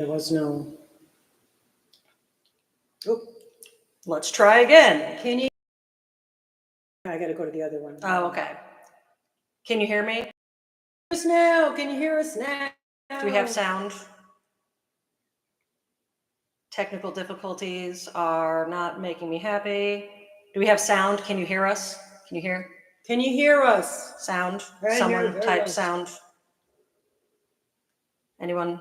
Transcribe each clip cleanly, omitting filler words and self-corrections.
There was no. Oh, let's try again. can you? I got to go to the other one. Oh, okay. Can you hear me? Us now? Can you hear us now? Do we have sound? Technical difficulties are not making me happy. Do we have sound? Can you hear us? Can you hear? Can you hear us? Sound? Right Someone here, type go. sound. Anyone?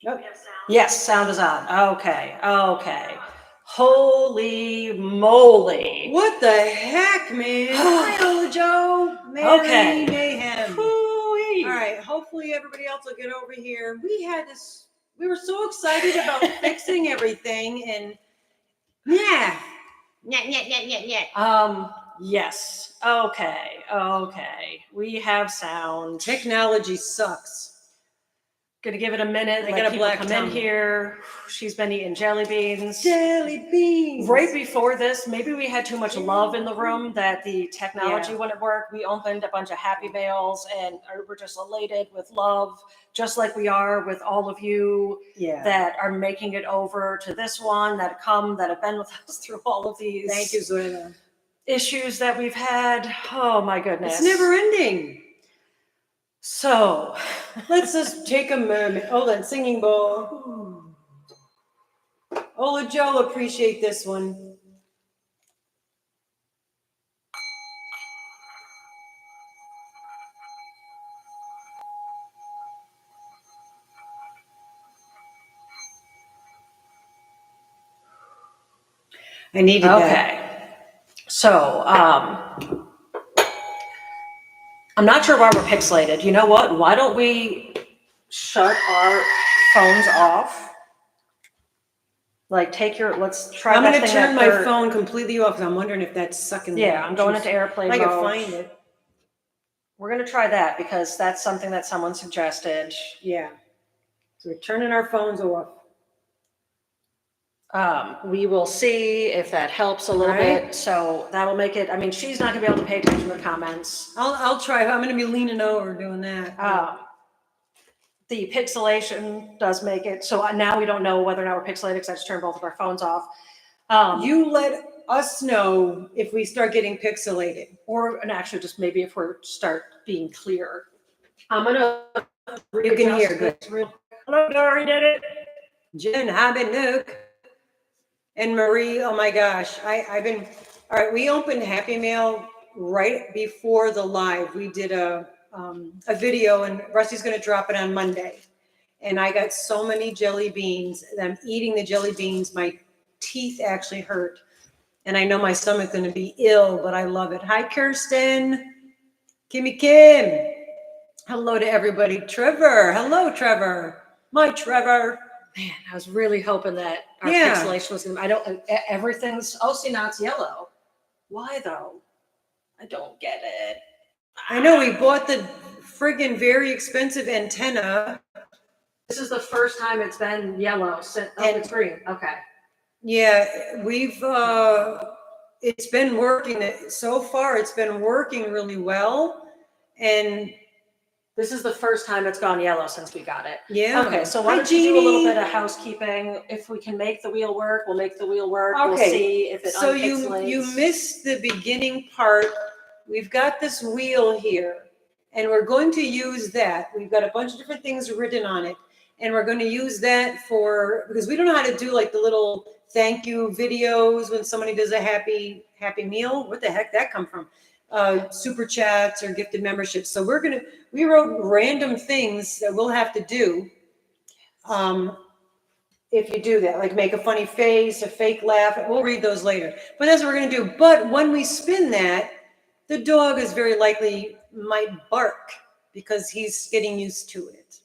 Nope. Yes, sound is on. Okay, okay. Holy moly. What the heck, man? Hi, Ola Joe. Mary Okay. Mayhem. Hoo-wee. All right. Hopefully everybody else will get over here. We were so excited about fixing everything, and yeah. Yes. Okay. Okay. We have sound. Technology sucks. Gonna give it a minute. I Let got a people black come tongue. in here. She's been eating jelly beans. Jelly beans. Right before this, maybe we had too much love in the room that the technology Yeah. wouldn't work. We opened a bunch of happy mails and we're just elated with love, just like we are with all of you Yeah. that are making it over to this one, that have been with us through all of these Thank you, Zoila. issues that we've had. Oh my goodness. It's never ending. So let's just take a moment. Hold on, singing bowl. Ola Joe, appreciate this one. I needed that. Okay. So, I'm not sure why we're pixelated. You know what? Why don't we shut our phones off? Like, let's try I'm that going to thing turn that my phone completely off because I'm wondering if that's sucking the Yeah, I'm going juice. into airplane I mode. can find it. We're going to try that because that's something that someone suggested. Yeah. So we're turning our phones off. We will see if that helps a little bit. So that'll make it, I mean, she's not gonna be able to pay attention to the comments. I'll try. I'm going to be leaning over doing that. The pixelation does make it, so now we don't know whether or not we're pixelated because I just turned both of our phones off. You let us know if we start getting pixelated. And actually just maybe if we start being clear. I'm gonna You can hear good. Hello, Dory did it. Jen, Habinuk, and Marie. Oh my gosh, I've been. All right, we opened Happy Mail right before the live. We did a video, and Rusty's going to drop it on Monday. And I got so many jelly beans. I'm eating the jelly beans. My teeth actually hurt, and I know my stomach's going to be ill, but I love it. Hi, Kirsten, Kimmy Kim. Hello to everybody. Trevor. Hello, Trevor. My Trevor. Man, I was really hoping that our pixelation was gonna, everything's, oh, see, now it's yellow. Why though? I don't get it. I know we bought the friggin' very expensive antenna. This is the first time it's been yellow since, it's green, okay. Yeah, it's been working. So far, it's been working really well. And this is the first time it's gone yellow since we got it. Yeah. Okay, so why don't you do a little bit of housekeeping? If we can make the wheel work, we'll make the wheel work. Okay. We'll see if it so unpixelates. you missed the beginning part. We've got this wheel here, and we're going to use that. We've got a bunch of different things written on it, and we're going to use that because we don't know how to do like the little thank you videos when somebody does a happy meal. What the heck that come from? Super chats or gifted memberships. So we wrote random things that we'll have to do. If you do that, like make a funny face, a fake laugh, we'll read those later. But that's what we're going to do. But when we spin that, the dog is very likely might bark because he's getting used to it.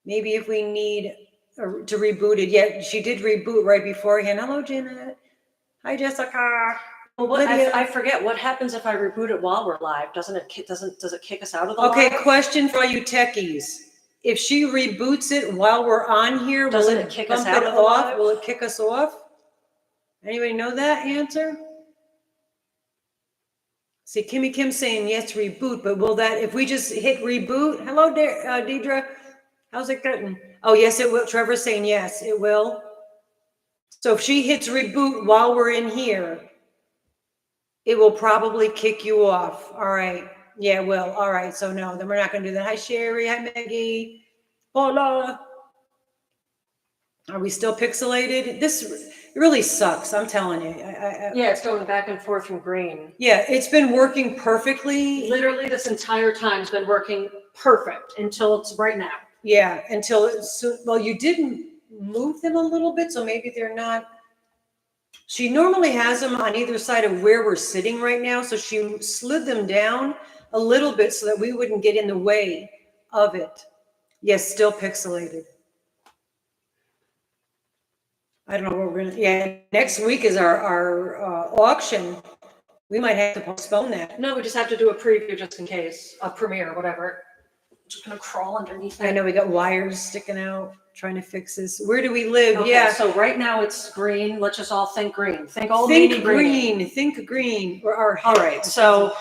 Maybe if we need to reboot it. Yeah, she did reboot right beforehand. Hello, Janet. Hi, Jessica. Well, I forget what happens if I reboot it while we're live. Does it kick us out of the live? Okay, question for all you techies. If she reboots it while we're on here, will it kick us out of the live? Will it kick us off? Anybody know that answer? See, Kimmy Kim saying yes, reboot, but will that, if we just hit reboot? Hello, Deidre. How's it getting? Oh, yes, it will. Trevor's saying yes, it will. So if she hits reboot while we're in here, it will probably kick you off. All right. Yeah, it will. All right. So no, then we're not going to do that. Hi, Sherry. Hi, Maggie. Hola. Are we still pixelated? This really sucks. I'm telling you. Yeah, it's going back and forth from green. Yeah, it's been working perfectly. Literally this entire time has been working perfect until it's right now. Yeah, until it's, well, you didn't move them a little bit, so maybe they're not. She normally has them on either side of where we're sitting right now, so she slid them down a little bit so that we wouldn't get in the way of it. Yes, still pixelated. I don't know what we're gonna, yeah, next week is our auction. We might have to postpone that. No, we just have to do a preview just in case, a premiere, whatever. Just gonna crawl underneath it. I know we got wires sticking out, trying to fix this. Where do we live? Okay, Yeah. so right now it's green. Let's just all think green. Think old Think lady green. green. Think green. Or All right, so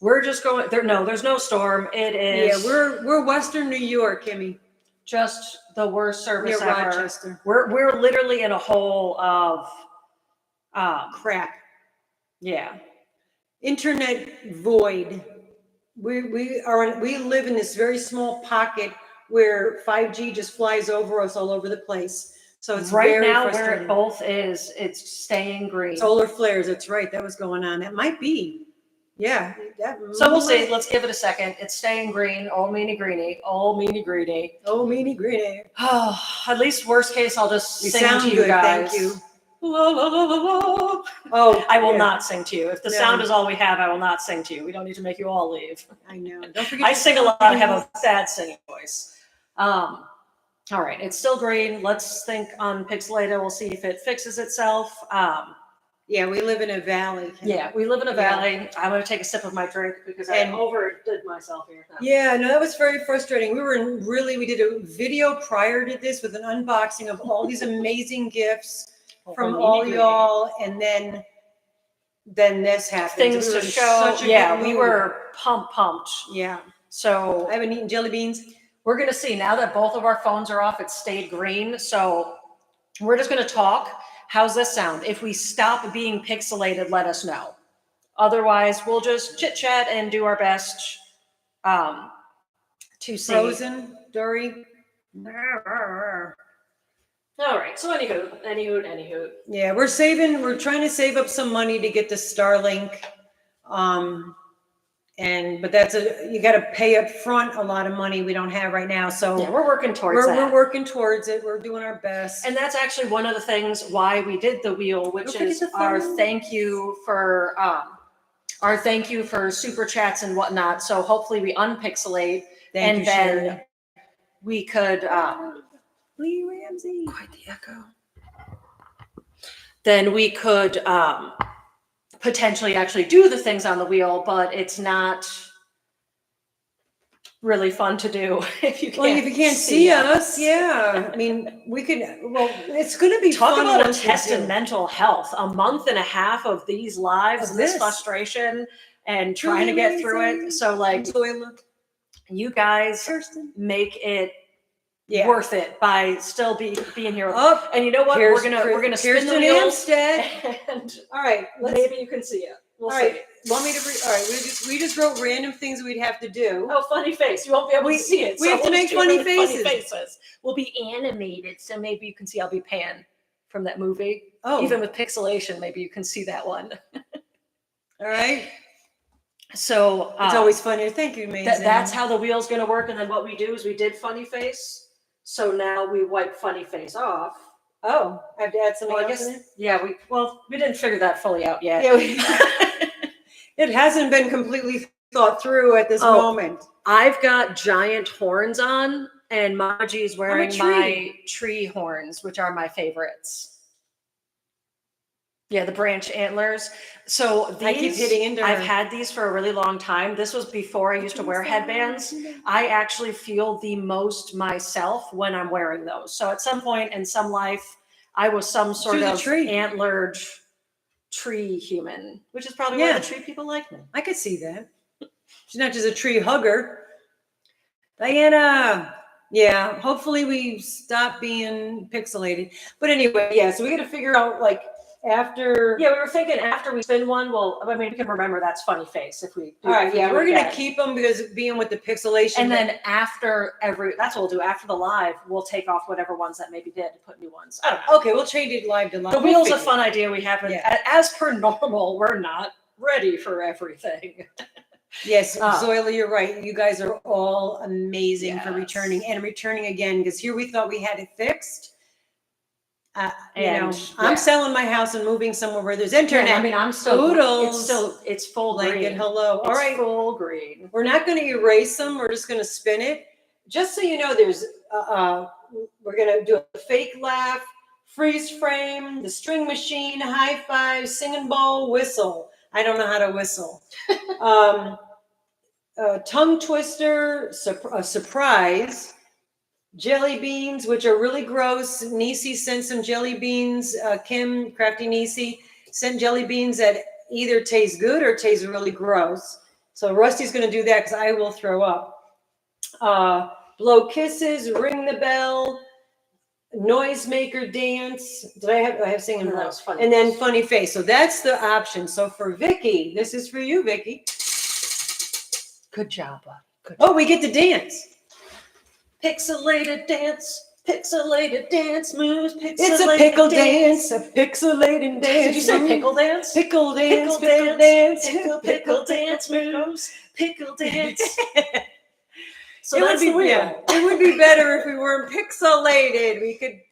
we're just going there. No, there's no storm. It is. Yeah, we're Western New York, Kimmy. Just the worst service Near ever. Rochester. We're literally in a hole of Crap. yeah. Internet void. We live in this very small pocket where 5G just flies over us all over the place. So it's Right very now where frustrating. it both is, it's staying green. Solar flares. That's right. That was going on. That might be. Yeah. So we'll see. Let's give it a second. It's staying green. Old meanie greenie. Old meanie greenie. Oh, meanie greenie. Oh, at least worst case, I'll just You sing sound to you good. guys. Thank you. La, la, la, la, la. Oh, I will yeah. not sing to you. If the No. sound is all we have, I will not sing to you. We don't need to make you all leave. I know. Don't forget. I sing a lot. I have a sad singing voice. All right, it's still green. Let's think on Pixelator. We'll see if it fixes itself. Yeah, we live in a valley. Yeah, we live in a Yeah. valley. I'm going to take a sip of my drink because I And- overdid myself here. No. Yeah, no, that was very frustrating. We did a video prior to this with an unboxing of all these amazing gifts from Meanie all greenie. y'all, and then this happened. Things We were to in show. such a Yeah, good we mood. were pumped. Yeah, So I haven't eaten jelly beans. we're going to see now that both of our phones are off, it stayed green. So we're just going to talk. How's this sound? If we stop being pixelated, let us know. Otherwise, we'll just chit chat and do our best to see. Frozen, Dory. All right. So anywho. Yeah, we're trying to save up some money to get the Starlink. But you got to pay up front a lot of money we don't have right now. So Yeah, we're working towards that. we're working towards it. We're doing our best. And that's actually one of the things why we did the wheel, which Look at is the our phone. thank you for super chats and whatnot. So hopefully we unpixelate Thank you, then Sherry. we could Lee Ramsey. quite the echo. Then we could potentially actually do the things on the wheel, but it's not really fun to do if you can't. Well, if you can't see us, yeah. I mean, we could. Well, it's going to be Talk fun about a once we test do. in mental health. A month and a half of these lives Of and this this. frustration and trying to get through it. So like Zoila, you guys Kirsten. make it Yeah. worth it by still being here. Up. And you know what? We're gonna spin the Kirsten wheels Amstead. and All right. maybe you can see it. We'll All see. right. Want me to read? All right. We just wrote random things we'd have to do. Oh, funny face. You won't be able to see it. we have to we'll make just do funny really faces. We'll be animated, so maybe you can see. I'll be Pan from that movie. Oh. Even with pixelation, maybe you can see that one. All right. So It's always funny. Thank you, amazing. that's how the wheel's going to work. And then what we do is we did funny face. So now we wipe funny face off. Oh, I have to add something Well, I else guess, in it? yeah, we didn't figure that fully out yet. Yeah, it hasn't been completely thought through at this Oh. moment. I've got giant horns on, and Mama G is wearing tree. my tree horns, which are my favorites. Yeah, the branch antlers. So these, I keep hitting into I've her. had these for a really long time. This was before I used to wear headbands. I actually feel the most myself when I'm wearing those. So at some point in some life, I was some sort She's a of tree. antlered tree human, which is probably why Yeah. the tree people like me. I could see that. She's not just a tree hugger. Diana. Yeah, hopefully we stop being pixelated. But anyway, yeah, so we got to figure out like after. Yeah, we were thinking after we spin one, well, I mean, we can remember that's funny face if we do. All right, if we yeah, do we're it gonna again. keep them because being with the pixelation. And then after that's what we'll do. After the live, we'll take off whatever ones that maybe did and put new ones. I don't know. Okay, we'll change it live to live. The wheel's a fun idea. We haven't, Yeah. as per normal, we're not ready for everything. Yes, Zoila, you're right. You guys are all amazing for Yes. returning and returning again because here we thought we had it fixed. And, I'm selling my house and moving somewhere where there's internet. I mean, I'm still, Oodles. it's full Blanket, green. hello. All It's right. full green. We're not going to erase them. We're just going to spin it. Just so you know, there's, we're going to do a fake laugh, freeze frame, the string machine, high five, singing bowl, whistle. I don't know how to whistle. Tongue twister, a surprise, jelly beans, which are really gross. Nisi sent some jelly beans. Kim, Crafty Nisi, sent jelly beans that either taste good or taste really gross. So Rusty's going to do that because I will throw up. Blow kisses, ring the bell, noisemaker dance. I have singing And that bowl. was funny. And then funny face. So that's the option. So for Vicky, this is for you, Vicky. Good job, buddy. Good Oh, we get to dance. Pixelated dance moves. It's a pickle dance, a pixelated dance. Did you say pickle dance? Pickle dance, Pickle pickle dance, Pickle dance moves. Pickle dance. So It that's would the be, wheel. yeah, it would be better if we weren't pixelated. We could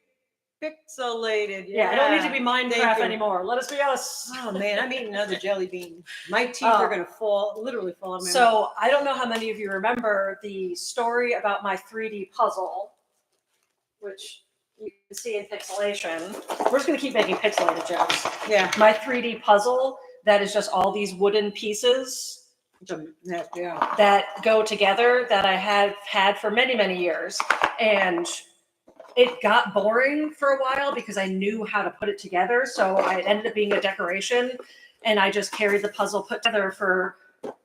pixelated. Yeah, I don't need to be Thank Minecraft you. anymore. Let us be us. Oh man, I'm eating another jelly bean. My teeth are gonna fall, literally fall out of my mouth. So I don't know how many of you remember the story about my 3D puzzle, which you can see in pixelation. We're just gonna keep making pixelated jokes. Yeah. My 3D puzzle that is just all these wooden pieces Yeah. that go together that I have had for many, many years. And it got boring for a while because I knew how to put it together. So it ended up being a decoration. And I just carried the puzzle put together for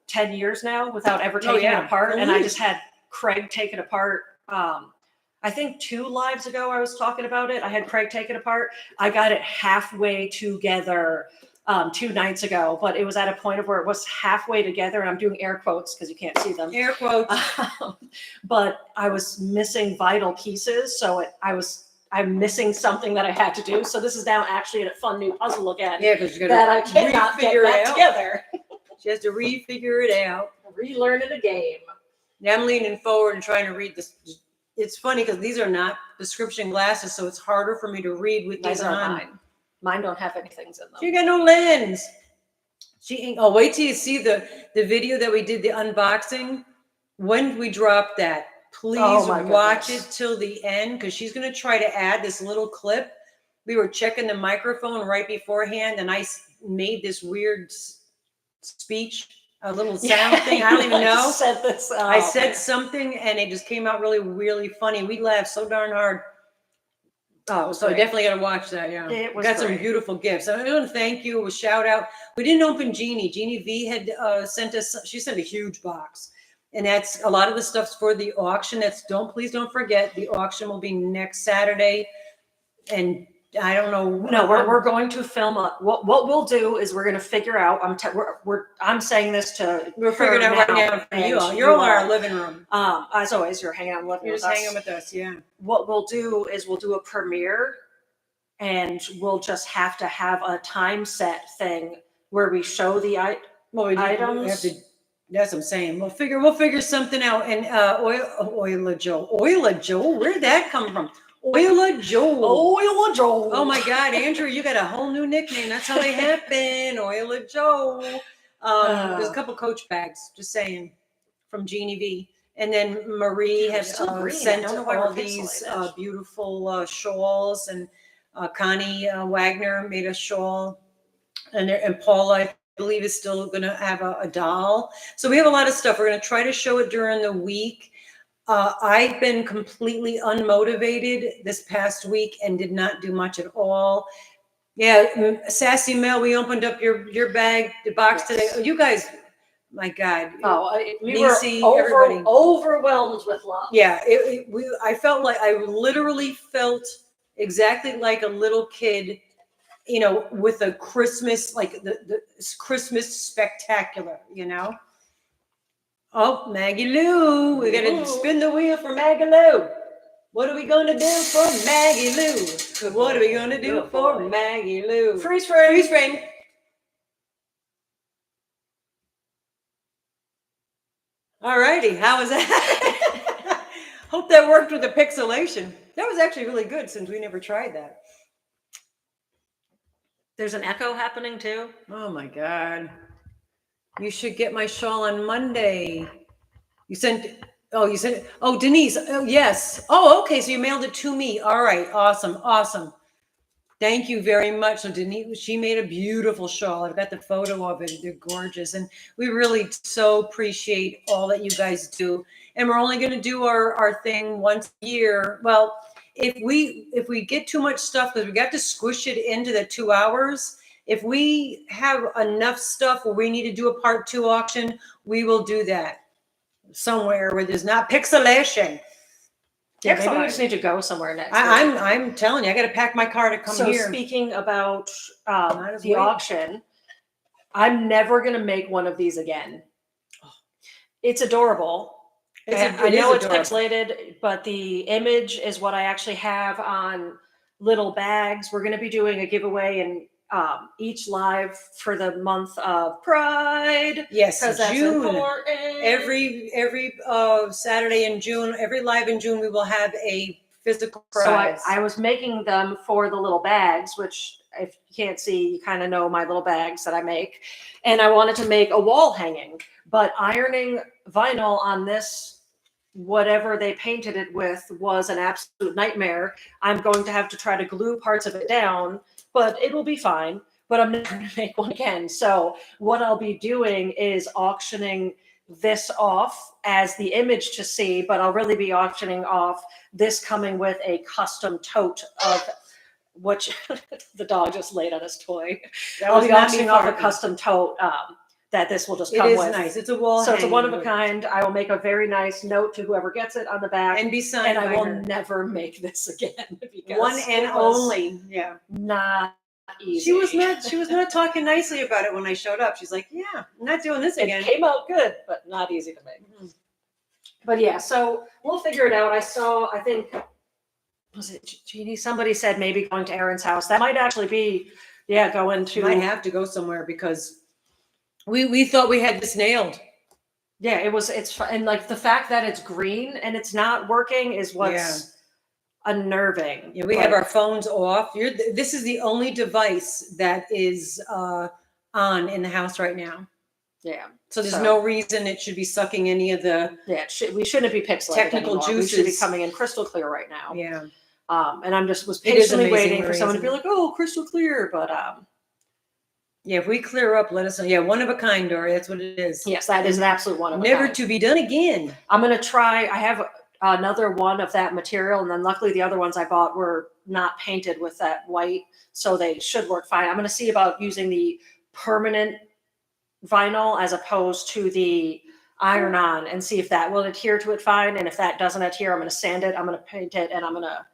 10 years now without ever taking it apart. And I just had Craig take it apart. I think 2 lives ago I was talking about it. I had Craig take it apart. I got it halfway together 2 nights ago, but it was at a point of where it was halfway together, and I'm doing air quotes because you can't see them. Air quotes. But I was missing vital pieces, so I'm missing something that I had to do. So this is now actually a fun new puzzle again. Yeah, because you that gotta I cannot get refigure back it out. together. She has to refigure it out. Relearning a game. Now I'm leaning forward and trying to read this. It's funny because these are not prescription glasses, so it's harder for me to read with these These are on. mine. Mine don't have anything in them. She got no lens. She ain't. Oh, wait till you see the video that we did, the unboxing. When we drop that, please watch it till the end because she's going to try to add this little clip. We were checking the microphone right beforehand, and I made this weird speech, a little sound thing. I don't even know. I said something, and it just came out really, really funny. We laughed so darn hard. Oh, so I definitely got to watch that. Yeah, it was got some beautiful gifts. I want to thank you. A shout out. We didn't open Jeannie. Jeannie V had sent us. She sent a huge box, and that's a lot of the stuff's for the auction. Please don't forget the auction will be next Saturday, and I don't know. No, we're going to film what we'll do is we're going to figure out. I'm saying this to we're figuring out right now for you all. You're all in our living room. As always, you're hanging out in the living room. You're just hanging with us, yeah. What we'll do is we'll do a premiere, and we'll just have to have a time set thing where we show the items. That's what I'm saying. We'll figure something out. And Oila Joe, where did that come from? Oila Joe. Oh my God, Andrew, you got a whole new nickname. That's how they happen. Oila Joe. There's a couple Coach bags, just saying, from Jeannie V. And then Marie has sent all these beautiful shawls, and Connie Wagner made a shawl, and Paula, I believe, is still going to have a doll. So we have a lot of stuff. We're going to try to show it during the week. I've been completely unmotivated this past week and did not do much at all. Yeah, Sassy Mel, we opened up your bag, the box today. You guys, my God. We Lisi, were everybody. overwhelmed with love. Yeah, I felt like I literally felt exactly like a little kid, you know, with a Christmas, like the Christmas spectacular, you know. Oh, Maggie Lou, we're gonna spin the wheel for Maggie Lou. What are we gonna do for Maggie Lou? What are we gonna do for Maggie Lou? Freeze frame. Freeze frame. All righty, how was that? Hope that worked with the pixelation. That was actually really good since we never tried that. There's an echo happening too. Oh my God. You should get my shawl on Monday. You sent oh, Denise. Oh, yes. Oh, okay. So you mailed it to me. All right. Awesome. Awesome. Thank you very much. So Denise, she made a beautiful shawl. I've got the photo of it. They're gorgeous. And we really so appreciate all that you guys do. And we're only going to do our thing once a year. Well, if we get too much stuff, because we got to squish it into the 2 hours, if we have enough stuff where we need to do a part 2 auction, we will do that somewhere where there's not pixelation. Yeah, maybe we just need to go somewhere next. I'm telling you, I got to pack my car to come here. So speaking about the wait. auction, I'm never gonna make one of these again. It's adorable. I know it's pixelated, but the image is what I actually have on little bags. We're gonna be doing a giveaway in each live for the month of Pride. Yes, because that's June. Important. Every Saturday in June, every live in June, we will have a physical prize. So I was making them for the little bags, which if you can't see, you kind of know my little bags that I make. And I wanted to make a wall hanging, but ironing vinyl on this, whatever they painted it with, was an absolute nightmare. I'm going to have to try to glue parts of it down, but it will be fine. But I'm never going to make one again. So what I'll be doing is auctioning this off as the image to see, but I'll really be auctioning off this coming with a custom tote of which the dog just laid on his toy. I'll be auctioning off a custom tote that this will just come with. It is nice. It's a wall. So it's a one of a kind. I will make a very nice note to whoever gets it on the back. And be signed by her. And I will never make this again. One and only. Yeah. Not easy. She was not talking nicely about it when I showed up. She's like, yeah, I'm not doing this again. It came out good, but not easy to make. Mm-hmm. But yeah, so we'll figure it out. I think, was it Jeannie? Somebody said maybe going to Erin's house. That might actually be, going to. Might have to go somewhere because we thought we had this nailed. Yeah, it's and like the fact that it's green and it's not working is what's unnerving. Yeah, we have our phones off. This is the only device that is on in the house right now. Yeah. So there's no reason it should be sucking any of the we shouldn't be pixelated technical anymore. juices. We should be coming in crystal clear right now. Yeah. And I'm was patiently waiting for someone to be like, oh, crystal clear. But yeah, if we clear up, let us know. Yeah, one of a kind, Dory. That's what it is. Yes, that is an absolute one of a Never kind. To be done again. I'm gonna try. I have another one of that material, and then luckily the other ones I bought were not painted with that white, so they should work fine. I'm gonna see about using the permanent vinyl as opposed to the iron-on and see if that will adhere to it fine. And if that doesn't adhere, I'm gonna sand it, I'm gonna paint it, and I'm gonna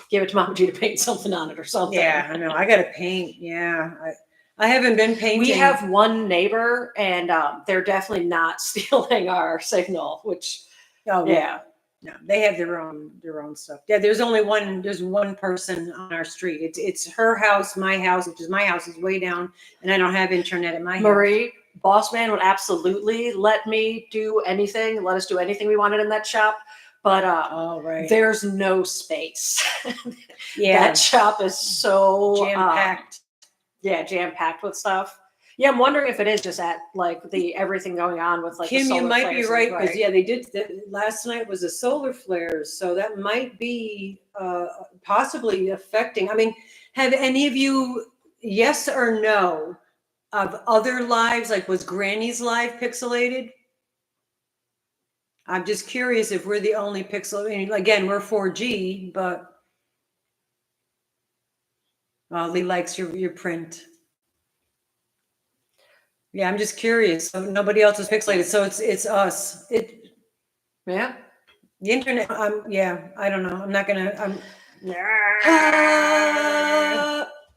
give it to Mama G to paint something on it or something. Yeah, I know. I gotta paint. Yeah. I haven't been painting. We have one neighbor, and they're definitely not stealing our signal, which, no, they have their own stuff. Yeah, there's one person on our street. It's her house, my house, which is my house is way down, and I don't have internet at my house. Marie, boss man would absolutely let me do anything, let us do anything we wanted in that shop. But there's no space. Yeah. That shop is so jam-packed. Jam-packed with stuff. Yeah, I'm wondering if it is just at like the everything going on with like Kim, the solar you might be right because they did last night was the solar flares, so that might be possibly affecting. I mean, have any of you, yes or no, of other lives, like was Granny's live pixelated? I'm just curious if we're the only pixel. I mean, again, we're 4G, but Lee likes your print. Yeah, I'm just curious. So nobody else is pixelated. So it's us. Yeah. The internet. Yeah. I don't know. I'm not gonna.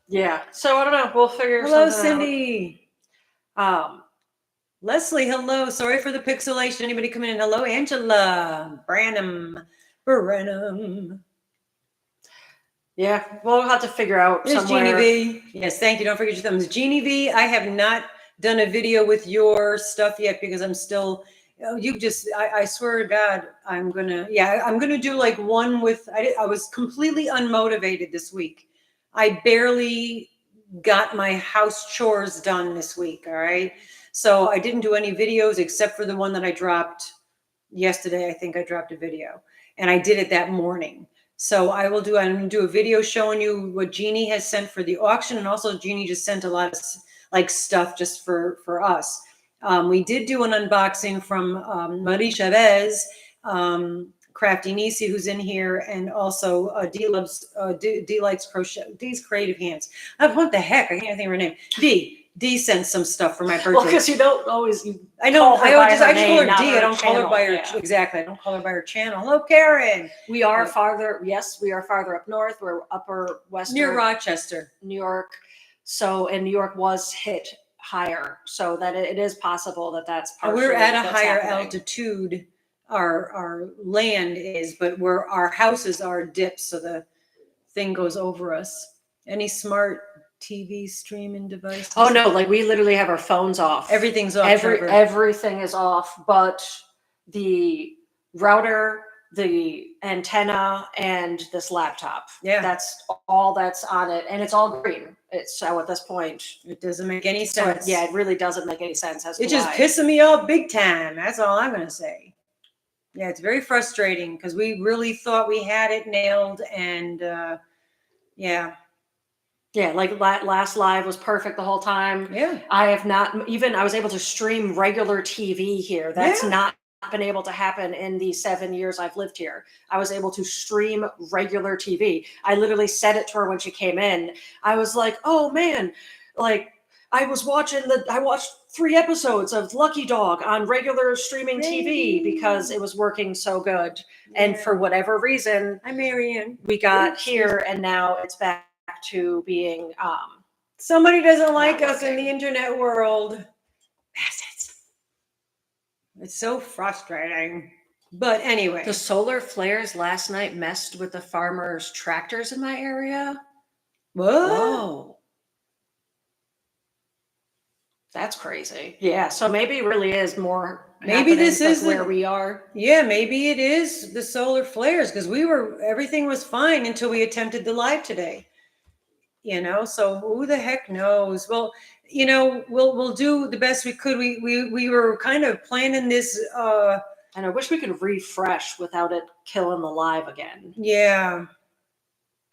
Yeah. So I don't know. We'll figure Hello, something Cindy. out. Leslie, hello. Sorry for the pixelation. Anybody coming in? Hello, Angela. Branham. Yeah, we'll have to figure out There's somewhere. Jeannie V. Yes, thank you. Don't forget your thumbs. Jeannie V, I have not done a video with your stuff yet because I'm still, I swear to God, I'm going to do like one with, I was completely unmotivated this week. I barely got my house chores done this week. All right. So I didn't do any videos except for the one that I dropped yesterday. I think I dropped a video and I did it that morning. So I'm going to do a video showing you what Jeannie has sent for the auction. And also Jeannie just sent a lot of like stuff just for us. We did do an unboxing from Marie Chavez, Crafty Nisi, who's in here, and also D likes crochet, D's creative hands. What the heck? I can't think of her name. D sent some stuff for my birthday. Well, because you don't always. I know. I just call her name, D. I don't call her channel, by her. yeah. Exactly. I don't call her by her channel. Hello, Karen. We are farther. Yes, we are farther up north. We're upper western. Near Rochester, New York. So, and New York was hit higher, so that it is possible that that's partially. We're at a what's higher happening. altitude. Our land is, but where our houses are dips, so the thing goes over us. Any smart TV streaming device? Oh no! Like we literally have our phones off. Everything's off. Everything is off, but the router, the antenna, and this laptop. Yeah, that's all that's on it, and it's all green. It's so at this point, it doesn't make any sense. Yeah, it really doesn't make any sense. It's just pissing me off big time. That's all I'm gonna say. Yeah, it's very frustrating because we really thought we had it nailed, and yeah. Yeah, like last live was perfect the whole time. Yeah. I have not even, I was able to stream regular TV here. That's not been able to happen in the 7 years I've lived here. I was able to stream regular TV. I literally said it to her when she came in. I was like, oh man, like I watched 3 episodes of Lucky Dog on regular streaming TV because it was working so good. Yeah. And for whatever reason, hi Marianne, we got here and now it's back to being somebody doesn't like us in the internet world. It's so frustrating. But anyway, the solar flares last night messed with the farmers' tractors in my area. Whoa. That's crazy. Yeah, so maybe it really is more. Maybe this is where we are. Yeah, maybe it is the solar flares because everything was fine until we attempted the live today. You know, so who the heck knows? Well, you know, we'll do the best we could. We were kind of planning this. And I wish we could refresh without it killing the live again. Yeah.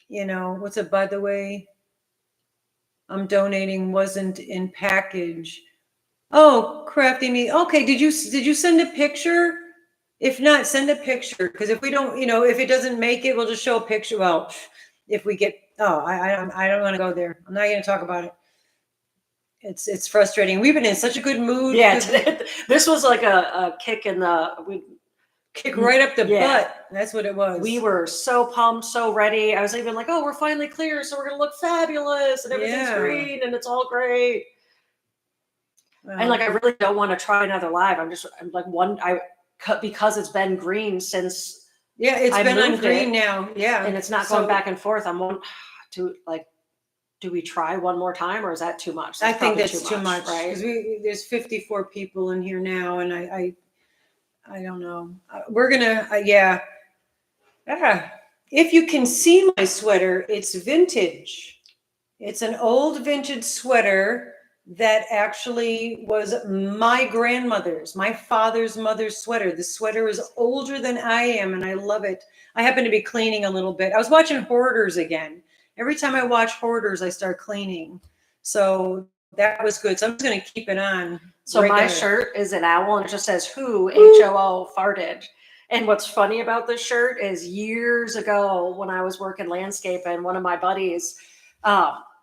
You know, what's it, by the way? I'm donating wasn't in package. Oh, crafty me. Okay, did you send a picture? If not, send a picture because if we don't, you know, if it doesn't make it, we'll just show a picture. Well, if we get, I don't want to go there. I'm not going to talk about it. It's frustrating. We've been in such a good mood. Yeah, this was like a kick in the kick right up the butt. That's what it was. We were so pumped, so ready. I was even like, oh, we're finally clear, so we're gonna look fabulous, and everything's green, and it's all great. And like, I really don't want to try another live. I'm like because it's been green since. Yeah, it's been on green now. Yeah, and it's not going back and forth. Do we try one more time, or is that too much? I think that's too much, right? Because there's 54 people in here now, and I don't know. We're gonna, if you can see my sweater, it's vintage. It's an old vintage sweater that actually was my grandmother's, my father's mother's sweater. The sweater is older than I am, and I love it. I happen to be cleaning a little bit. I was watching Hoarders again. Every time I watch Hoarders, I start cleaning. So that was good. So I'm just going to keep it on. So my shirt is an owl, and it just says "Who HOO farted." And what's funny about this shirt is years ago when I was working landscape, and one of my buddies,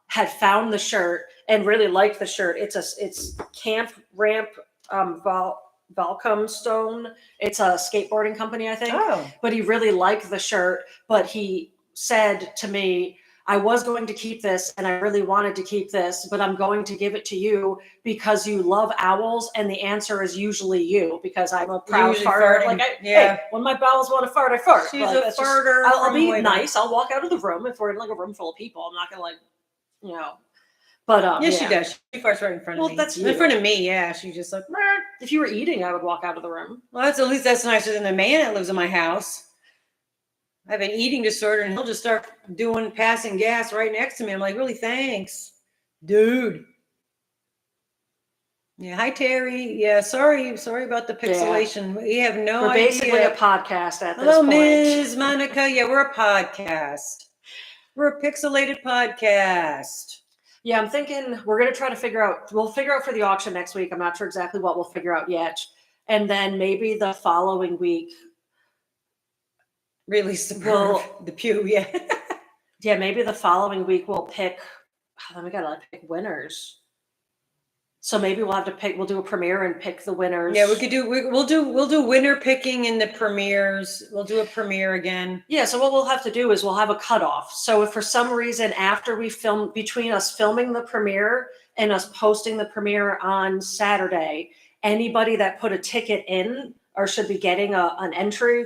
had found the shirt and really liked the shirt. It's Camp Ramp Volcom Stone. It's a skateboarding company, I think. Oh, But he really liked the shirt. But he said to me, I was going to keep this and I really wanted to keep this, but I'm going to give it to you because you love owls. And the answer is usually you, because I'm a proud Usually farter. farting. Like, Yeah. hey, when my bowels want to fart, I fart. she's Like, a that's just- farter. I'll from be way nice. I'll walk out of the room if we're in like a room full of people. I'm not gonna like, you know. But back. Yes, she does. She farts right in front of Well, me. that's in you. front of me. Yeah, she just like. "Meh." if you were eating, I would walk out of the room. Well, that's at least that's nicer than the man that lives in my house. I have an eating disorder, and he'll just start passing gas right next to me. I'm like, really, thanks, dude. Yeah, hi Terry. Yeah, sorry about the pixelation. We have no We're idea. basically a podcast at Hello, this point. Ms. Monica. Yeah, we're a podcast. We're a pixelated podcast. Yeah, I'm thinking we're gonna try to figure out. We'll figure out for the auction next week. I'm not sure exactly what we'll figure out yet, and then maybe the following week. Really superb. Well- The pew, yeah. Yeah, maybe the following week we'll pick. Then we gotta pick winners. So maybe we'll have to pick. We'll do a premiere and pick the winners. Yeah, we could do. We'll do winner picking in the premieres. We'll do a premiere again. Yeah, so what we'll have to do is we'll have a cutoff. So if for some reason after we film, between us filming the premiere and us posting the premiere on Saturday, anybody that put a ticket in or should be getting an entry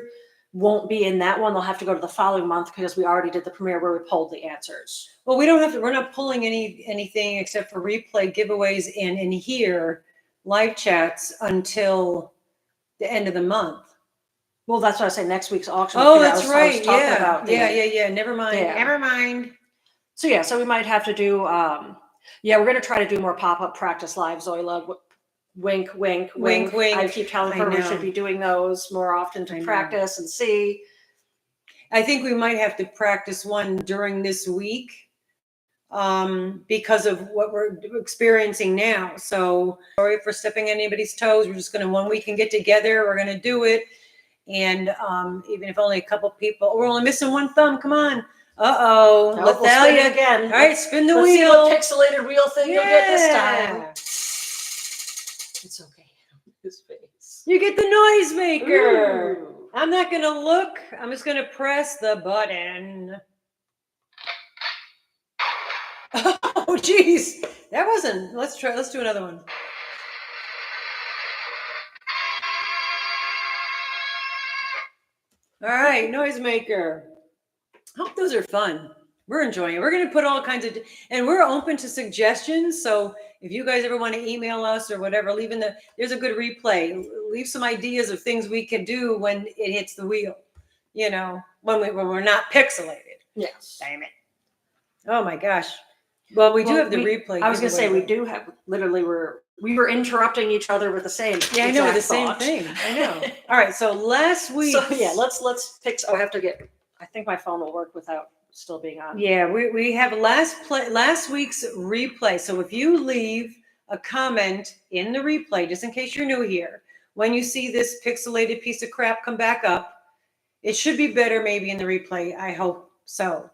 won't be in that one. They'll have to go to the following month because we already did the premiere where we pulled the answers. Well, we don't have to. We're not pulling anything except for replay giveaways and in here live chats until the end of the month. Well, that's what I say. Next week's auction. Oh, I that's was right. talking Yeah. about the- Yeah. Never mind. Yeah. Never mind. So yeah, so we might have to do. Yeah, we're gonna try to do more pop-up practice live. Zoila, wink, wink, Wink, wink. wink. I keep telling I her we know. should be doing those more often I to know. practice and see. I think we might have to practice one during this week because of what we're experiencing now. So sorry for stepping on anybody's toes. We're just going to one week and get together. We're going to do it. And even if only a couple people, we're only missing one thumb. Come on. Uh-oh. Nope, we'll spin it again. All right, spin the Let's see wheel. what pixelated real thing you'll get this time. Yeah. It's okay. His face. You get the noisemaker. Ooh. I'm not going to look. I'm just going to press the button. Oh, geez. That wasn't. Let's do another one. All right, noisemaker. I hope those are fun. We're enjoying it. We're going to put all kinds of, and we're open to suggestions. So if you guys ever want to email us or whatever, there's a good replay. Leave some ideas of things we can do when it hits the wheel. You know, when we're not pixelated. Yes. Damn it. Oh my gosh. Well, we do have the replay. I was going to say giveaway. we do have. Literally, we were interrupting each other with the same. Yeah, I know, the exact same thought. thing. I know. All right. So last week. So yeah, let's pick. Oh, I have to get. I think my phone will work without still being on. Yeah, we have last week's replay. So if you leave a comment in the replay, just in case you're new here, when you see this pixelated piece of crap come back up, it should be better maybe in the replay. I hope so.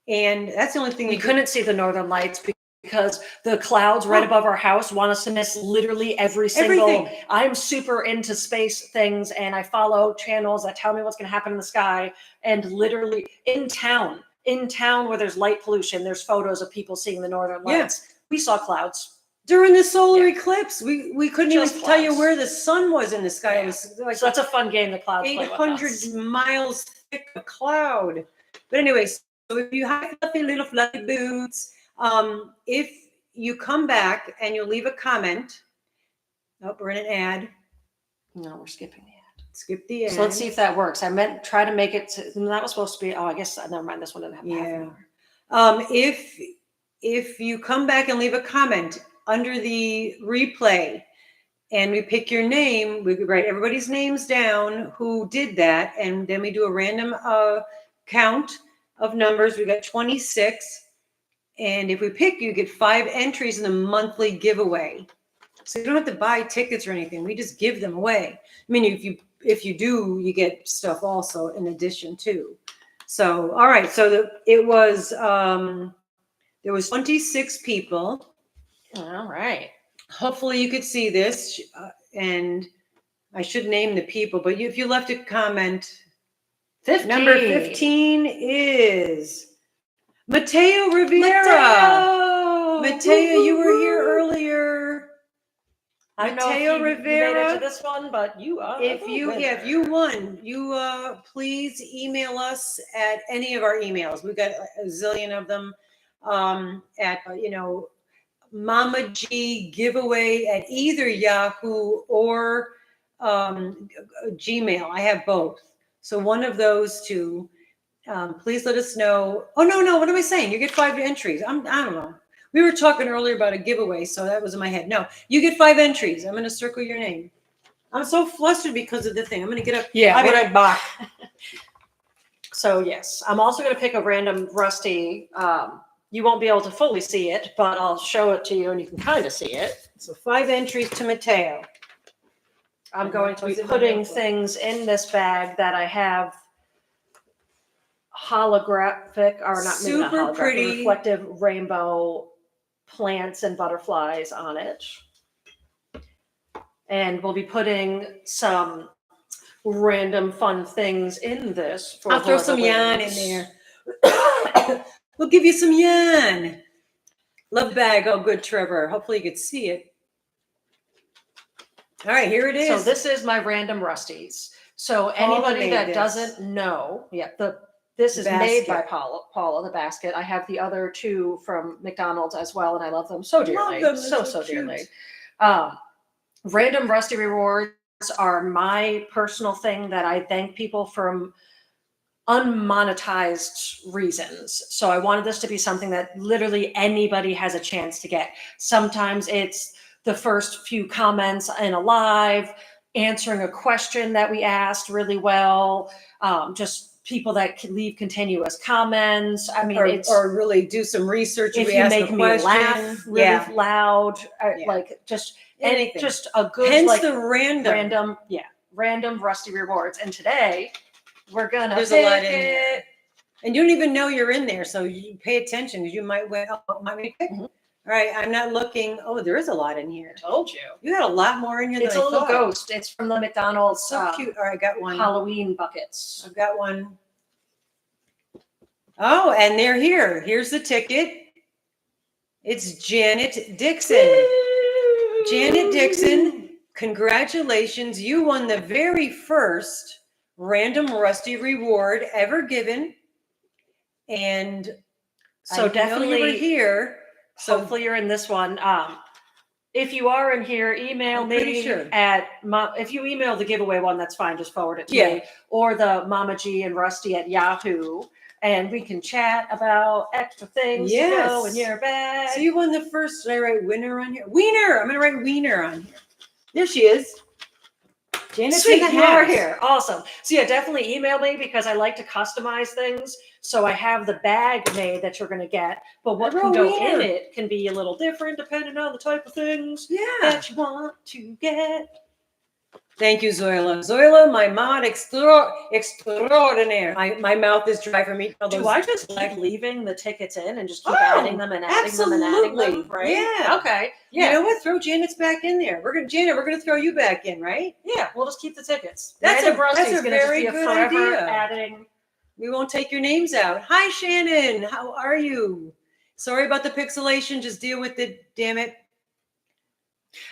And that's the only thing We couldn't see the northern lights because the clouds right above our house want us to miss literally every single. Everything. I'm super into space things and I follow channels that tell me what's going to happen in the sky. And literally in town where there's light pollution, there's photos of people seeing the northern lights. Yeah. We saw clouds. During the solar eclipse, we couldn't Just even tell you clouds. Where the sun was in the sky. Yeah. It was like So that's a fun game the clouds play with 800 us. miles thick of cloud. But anyways, so if you have fluffy little fluffy boots, if you come back and you'll leave a comment, we're in an ad. No, we're skipping the ad. Skip the ad. So let's see if that works. I meant try to make it. That was supposed to be. Oh, I guess never mind. This one didn't have. Yeah. If you come back and leave a comment under the replay, and we pick your name, we write everybody's names down who did that, and then we do a random count of numbers. We got 26, and if we pick you, get 5 entries in the monthly giveaway. So you don't have to buy tickets or anything. We just give them away. I mean, if you do, you get stuff also in addition too. So all right, so it was There was 26 people. All right. Hopefully you could see this, and I should name the people, but if you left a comment, 15. number 15 is Mateo Rivera. Mateo, you were here earlier. I don't know Mateo if you made it Rivera. to this one, but you are. If you won, you please email us at any of our emails. We've got a zillion of them. At Mama G giveaway at either Yahoo or Gmail. I have both. So one of those two. Please let us know. Oh no! What am I saying? You get 5 entries. I don't know. We were talking earlier about a giveaway, so that was in my head. No, you get 5 entries. I'm going to circle your name. I'm so flustered because of the thing. I'm going to get up. Yeah, I'll be right back. So yes, I'm also going to pick a random Rusty. You won't be able to fully see it, but I'll show it to you and you can kind of see it. So 5 entries to Mateo. I'm going to be putting things in this bag that I have holographic, or not, maybe not Super holographic, pretty. reflective rainbow plants and butterflies on it. And we'll be putting some random fun things in this. I'll throw some yarn in there. We'll give you some yarn. Love bag. Oh, good, Trevor. Hopefully you could see it. All right, here it is. So this is my random Rusties. So anybody that doesn't know, this is made by Paula, the basket. I have the other 2 from McDonald's as well, and I love them so dearly. So dearly. Random Rusty rewards are my personal thing that I thank people from unmonetized reasons. So I wanted this to be something that literally anybody has a chance to get. Sometimes it's the first few comments in a live, answering a question that we asked really well, just people that can leave continuous comments. I mean, or really do some research. If you make me laugh really loud, like just anything, just a good. Hence the random Rusty rewards. And today we're gonna there's a lot in there, and you don't even know you're in there, so you pay attention because you might win. Oh, might be pick. All right, I'm not looking. Oh, there is a lot in here. Told you. You had a lot more in here. It's a little ghost. It's from the McDonald's. So cute. All right, I got one. Halloween buckets. I've got one. Oh, and they're here. Here's the ticket. It's Janet Dixon. Woo! Janet Dixon, congratulations. You won the very first random Rusty reward ever given. And so definitely you were here. So hopefully you're in this one. If you are in here, email me if you email the giveaway one, that's fine. Just forward it to me, or the Mama G and Rusty at Yahoo, and we can chat about extra things to go in your bag. So you won the first. Did I write winner on here? Wiener. I'm going to write wiener on here. There she is. Janet's Sweet, you are here. Awesome. So yeah, definitely email me because I like to customize things. So I have the bag made that you're going to get, but what can go in it can be a little different depending on the type of things that you want to get. Thank you, Zoila. Zoila, my mod extraordinaire. My mouth is dry from eating all those. Do I just keep leaving the tickets in and just keep adding them and adding them and adding them? Right? Yeah. Okay. Yeah. You know what? Throw Janet's back in there. Janet, we're gonna throw you back in, right? Yeah. We'll just keep the tickets. That's a very good idea. Adding. We won't take your names out. Hi, Shannon. How are you? Sorry about the pixelation. Just deal with it. Damn it.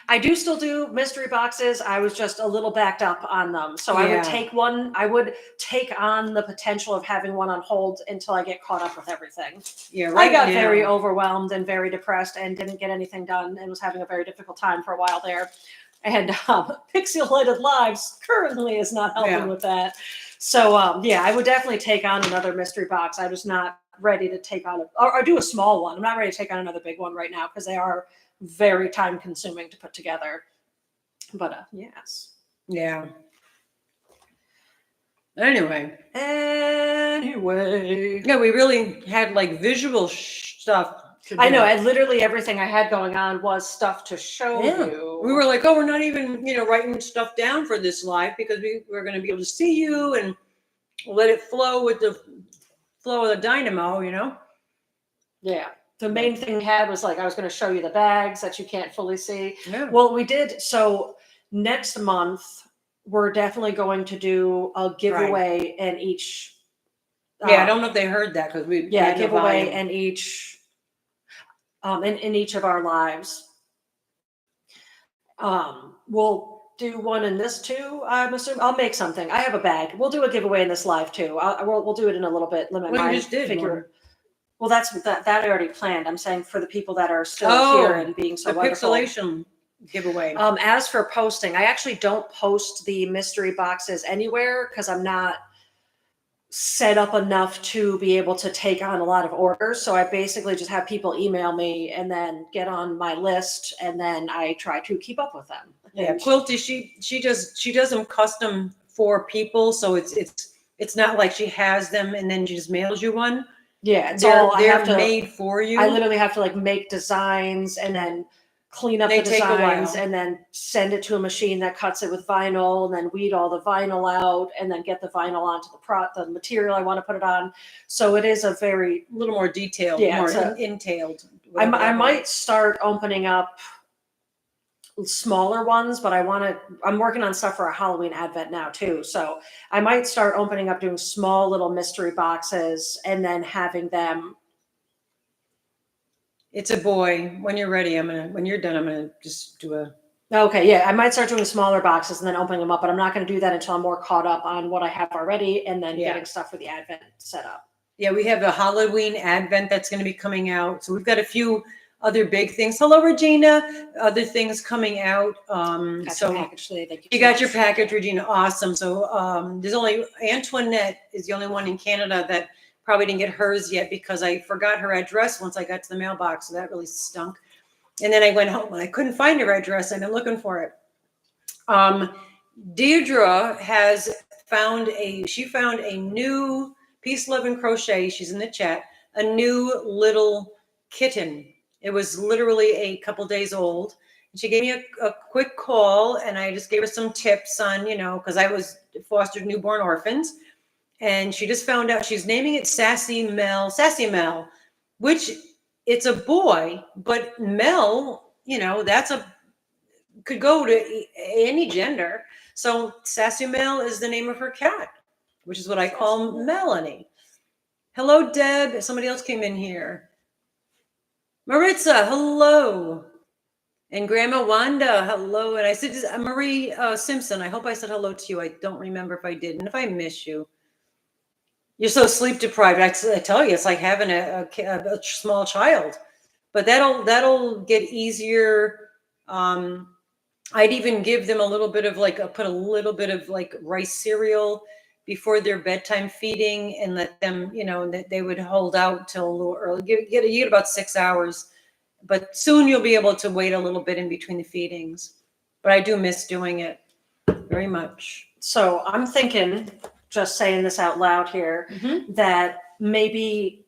I do still do mystery boxes. I was just a little backed up on them. So I would take one. I would take on the potential of having one on hold until I get caught up with everything. Yeah, I got very overwhelmed and very depressed and didn't get anything done and was having a very difficult time for a while there. And Pixelated Lives currently is not helping with that. So I would definitely take on another mystery box. I was not ready to take on or do a small one. I'm not ready to take on another big one right now because they are very time consuming to put together. But yes. Yeah. Anyway. Yeah, we really had like visual stuff. I know. And literally everything I had going on was stuff to show you. We were like, oh, we're not even, writing stuff down for this live because we're going to be able to see you and let it flow with the flow of the dynamo, Yeah. The main thing we had was like, I was going to show you the bags that you can't fully see. Yeah. Well, we did. So next month, we're definitely going to do a giveaway in each. Yeah, I don't know if they heard that because we Yeah, had no giveaway volume. in each. In each of our lives. We'll do one in this too. I'm assuming I'll make something. I have a bag. We'll do a giveaway in this live too. We'll do it in a little bit. Limit Well, my you just did figure. one. Well, that I already planned. I'm saying for the people that are still here and being so the wonderful. pixelation giveaway. As for posting, I actually don't post the mystery boxes anywhere because I'm not set up enough to be able to take on a lot of orders. So I basically just have people email me and then get on my list, and then I try to keep up with them. Yeah, Quilty, she does them custom for people, so it's not like she has them and then she just mails you one. Yeah, it's They're all I have to made for you. I literally have to like make designs and then clean up They the take a designs while. and then send it to a machine that cuts it with vinyl and then weed all the vinyl out and then get the vinyl onto the material I want to put it on. So it is a little more detailed, Yeah, more it's entailed. I might start opening up smaller ones, but I'm working on stuff for a Halloween advent now too. So I might start opening up, doing small little mystery boxes and then having them. It's a boy. When you're ready, when you're done, I'm gonna just do a. Okay, yeah, I might start doing smaller boxes and then opening them up, but I'm not going to do that until I'm more caught up on what I have already and then getting stuff for the advent set up. Yeah, we have a Halloween advent that's going to be coming out. So we've got a few other big things. Hello, Regina. Other things coming out. Got your package today. Thank you. You got your package, Regina. Awesome. So there's only Antoinette is the only one in Canada that probably didn't get hers yet because I forgot her address once I got to the mailbox. So that really stunk. And then I went home and I couldn't find her address. I've been looking for it. Deirdre found a new Peace, Love, and Crochet. She's in the chat. A new little kitten. It was literally a couple days old. And she gave me a quick call and I just gave her some tips on, because I was fostered newborn orphans. And she just found out she's naming it Sassy Mel, which it's a boy, but Mel, could go to any gender. So Sassy Mel is the name of her cat, which is what I call Melanie. Hello, Deb. Somebody else came in here. Maritza, hello. And Grandma Wanda, hello. And I said, Marie Simpson, I hope I said hello to you. I don't remember if I did. And if I miss you, you're so sleep deprived. I tell you, it's like having a small child. But that'll get easier. I'd even give them a little bit of put a little bit of rice cereal before their bedtime feeding and let them, that they would hold out till a little early. You get about 6 hours, but soon you'll be able to wait a little bit in between the feedings. But I do miss doing it very much. So I'm thinking, just saying this out loud here, that maybe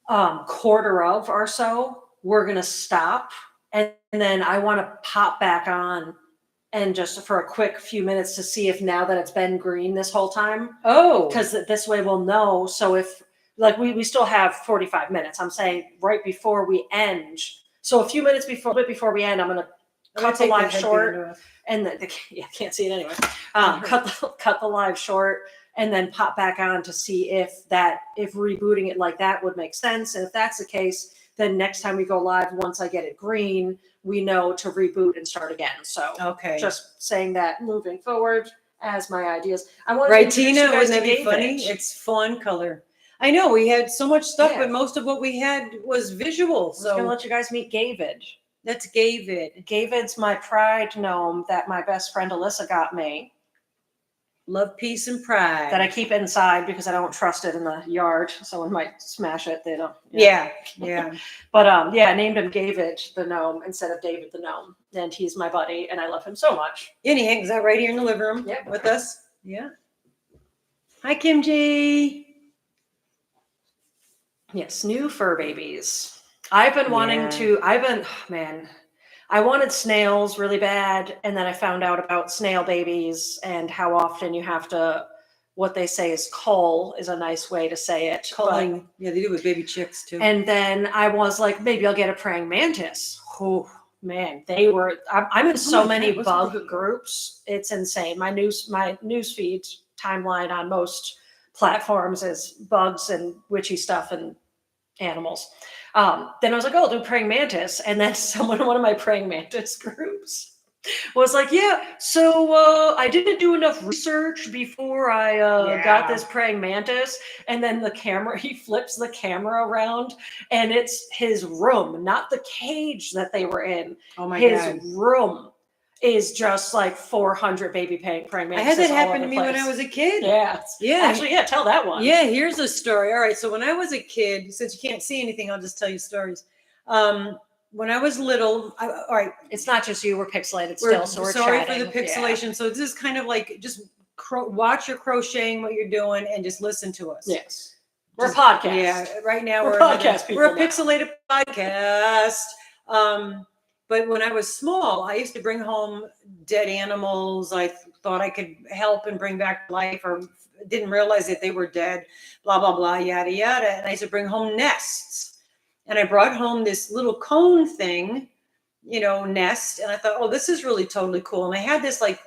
quarter of or so, we're going to stop. And then I want to pop back on and just for a quick few minutes to see if now that it's been green this whole time. Oh. Because this way we'll know. So if we still have 45 minutes, I'm saying right before we end. So a few minutes before we end, I'm going to cut the live short. And can't see it anyway. Cut the live short and then pop back on to see if rebooting it like that would make sense. And if that's the case, then next time we go live, once I get it green, we know to reboot and start again. So just saying that moving forward as my ideas. I want to Tina, wouldn't that be funny? It's fawn color. I know we had so much stuff, but most of what we had was visual. So I'm gonna let you guys meet Gavid. That's Gavid. Gavid's my pride gnome that my best friend Alyssa got me. Love, peace, and pride. That I keep inside because I don't trust it in the yard. Someone might smash it. They don't. Yeah. But I named him Gavid the gnome instead of David the gnome, and he's my buddy, and I love him so much. And he hangs out right here in the living room with us. Yeah. Hi, Kim G. Yes, new fur babies. I've been wanting to. I wanted snails really bad, and then I found out about snail babies and how often you have to what they say is cull is a nice way to say it. Culling. Yeah, they do with baby chicks too. And then I was like, maybe I'll get a praying mantis. Oh man, I'm in so many bug groups. It's insane. My news feed timeline on most platforms is bugs and witchy stuff and animals. Then I was like, oh, I'll do praying mantis. And then someone in one of my praying mantis groups was like, yeah, so I didn't do enough research before I got this praying mantis. And then he flips the camera around and it's his room, not the cage that they were in. Oh my his God. room is just like 400 baby praying mantises. I had that happen to me when I was a kid. Yeah. Actually, yeah, tell that one. Yeah, here's a story. All right, so when I was a kid, since you can't see anything, I'll just tell you stories. When I was little, all right. It's not just you, we're pixelated still, so we're sorry chatting. for the pixelation. Yeah. So this is kind of like just watch your crocheting, what you're doing, and just listen to us. Yes. We're a podcast. Yeah, right now we're podcast people. We're a pixelated podcast. But when I was small, I used to bring home dead animals. I thought I could help and bring back to life, or didn't realize that they were dead, blah, blah, blah, yada, yada. And I used to bring home nests. And I brought home this little cone thing, nest. And I thought, oh, this is really totally cool. And I had this like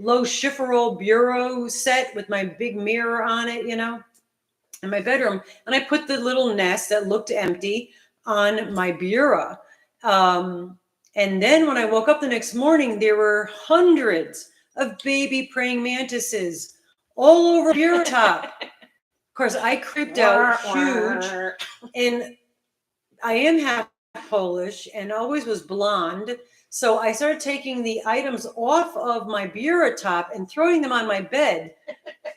low chiffrel bureau set with my big mirror on it, in my bedroom. And I put the little nest that looked empty on my bureau. And then when I woke up the next morning, there were hundreds of baby praying mantises all over the bureau top. Of course, I creeped out huge. And I am half Polish and always was blonde. So I started taking the items off of my bureau top and throwing them on my bed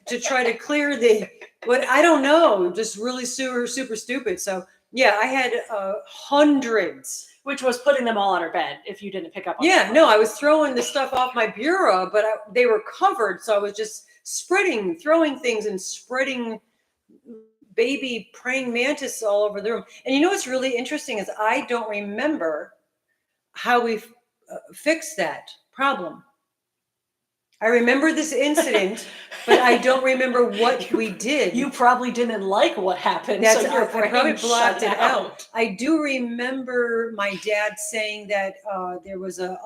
to try to clear I don't know, just really super, super stupid. So yeah, I had hundreds. Which was putting them all on her bed if you didn't pick up on them. No, I was throwing the stuff off my bureau, but they were covered. So I was just throwing things and spreading baby praying mantis all over the room. And what's really interesting is I don't remember how we fixed that problem. I remember this incident, but I don't remember what we did. You probably didn't like what happened. I probably blocked it out. I do remember my dad saying that there was a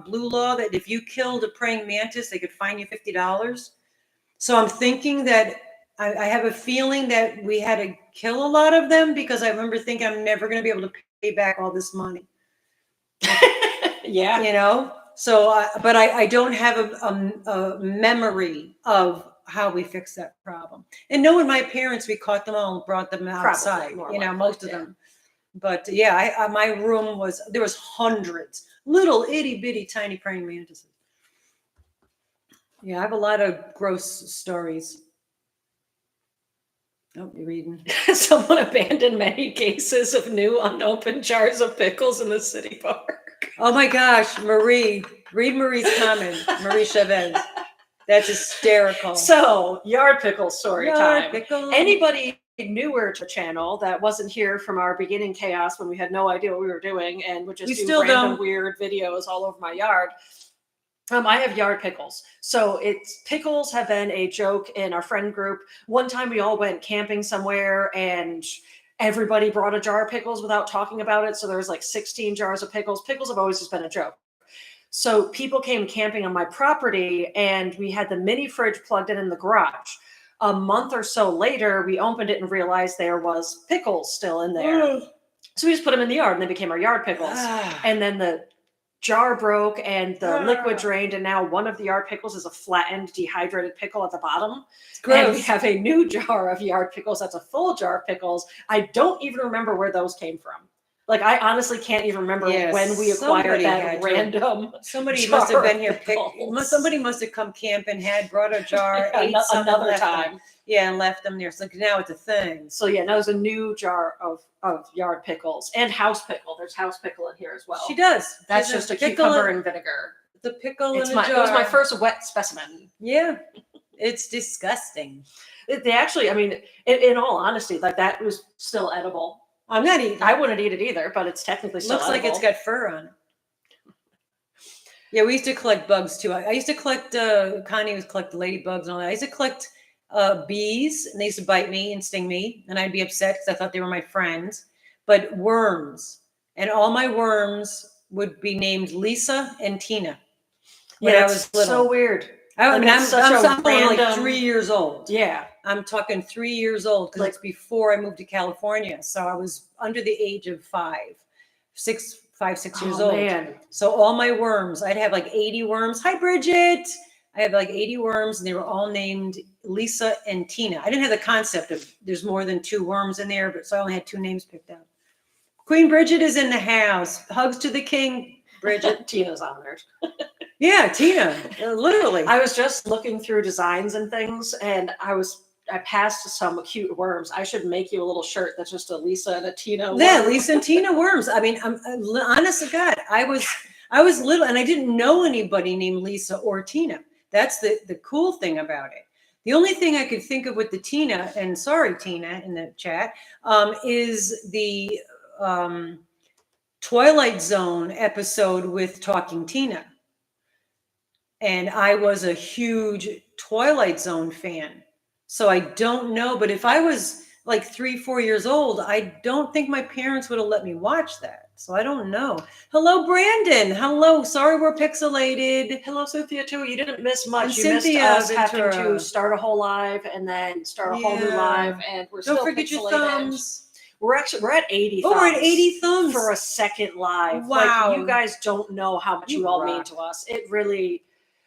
blue law, that if you killed a praying mantis, they could fine you $50. So I'm thinking that I have a feeling that we had to kill a lot of them, because I remember thinking I'm never going to be able to pay back all this money. Yeah. So, but I don't have a memory of how we fixed that problem. And knowing my parents, we caught them all and brought them outside, most of them. But yeah, my room there was hundreds, little itty bitty tiny praying mantises. Yeah, I have a lot of gross stories. Oh, you're reading. Someone abandoned many cases of new unopened jars of pickles in the city park. Oh my gosh, Marie. Read Marie's comment. Marie Chavez. That's hysterical. So, yard pickle story time. Pickle. Anybody newer to the channel that wasn't here from our beginning chaos when we had no idea what we were doing and would just do random weird videos all over my yard. I have yard pickles. So pickles have been a joke in our friend group. One time we all went camping somewhere and everybody brought a jar of pickles without talking about it. So there was like 16 jars of pickles. Pickles have always just been a joke. So people came camping on my property and we had the mini fridge plugged in the garage. A month or so later, we opened it and realized there was pickles still in there. So we just put them in the yard and they became our yard pickles. And then the jar broke and the liquid drained, and now one of the yard pickles is a flattened, dehydrated pickle at the bottom. And we have a new jar of yard pickles that's a full jar of pickles. I don't even remember where those came from. Like, I honestly can't even remember when we acquired that random. Somebody must have been here. Somebody must have come camping, brought a jar, ate another time. And left them there. So now it's a thing. So now there's a new jar of yard pickles and house pickle. There's house pickle in here as well. She does. That's just a cucumber and vinegar. The pickle in a jar. It was my first wet specimen. Yeah. It's disgusting. They actually, I mean, in all honesty, like, that was still edible. I'm not eating. I wouldn't eat it either, but it's technically still edible. Looks like it's got fur on it. Yeah, we used to collect bugs too. I used to collect, Connie was collect ladybugs and all that. I used to collect bees, and they used to bite me and sting me, and I'd be upset because I thought they were my friends. But worms, and all my worms would be named Lisa and Tina when I was little. So weird. I mean, it's such a I'm only like random- 3 years old. Yeah. I'm talking 3 years old because it's before I moved to California. So I was under the age of 6 years old. Man. So all my worms, I'd have like 80 worms. Hi, Bridget. I had like 80 worms, and they were all named Lisa and Tina. I didn't have the concept of there's more than 2 worms in there, but so I only had 2 names picked out. Queen Bridget is in the house. Hugs to the king, Bridget. Tina's honored. Yeah, Tina, literally. I was just looking through designs and things, and I passed some cute worms. I should make you a little shirt that's just a Lisa and a Tina. Yeah, worm. Lisa and Tina worms. I mean, I'm honest to God, I was little and I didn't know anybody named Lisa or Tina. That's the cool thing about it. The only thing I could think of with the Tina, and sorry, Tina, in the chat, is the Twilight Zone episode with Talking Tina. And I was a huge Twilight Zone fan. So I don't know, but if I was like 3, 4 years old, I don't think my parents would have let me watch that. So I don't know. Hello, Brandon. Hello. Sorry, we're pixelated. Hello, Cynthia, too. You didn't miss much. And You Cynthia missed us having Ventura. to start a whole live and then start a whole new live, and we're Don't still forget your pixelated. thumbs. We're at 80 Oh, we're at 80 thumbs for a second live. Wow. Like, you guys don't know how much You you all rock. mean to us. It really,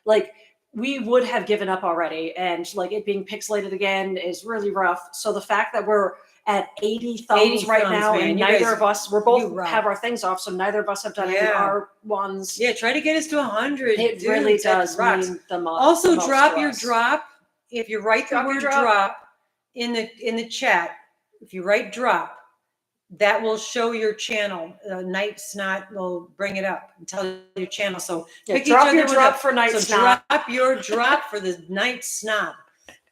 like, we would have given up already, and like it being pixelated again is really rough. So the fact that we're at 80 thumbs 80 right thumbs, now, man. and You neither guys- of us, we're you both rock. have our things off, so neither of us have done any Yeah. our ones. Yeah, try to get us to 100. It dude. really That does rocks. mean the most. Also, the most drop to your us. drop. If you write the Drop your word drop. drop in the chat, if you write drop, that will show your channel. Night Snot will bring it up and tell your channel. So Yeah, pick drop each your other drop up. for Night So Snot. drop your drop for the Night Snot,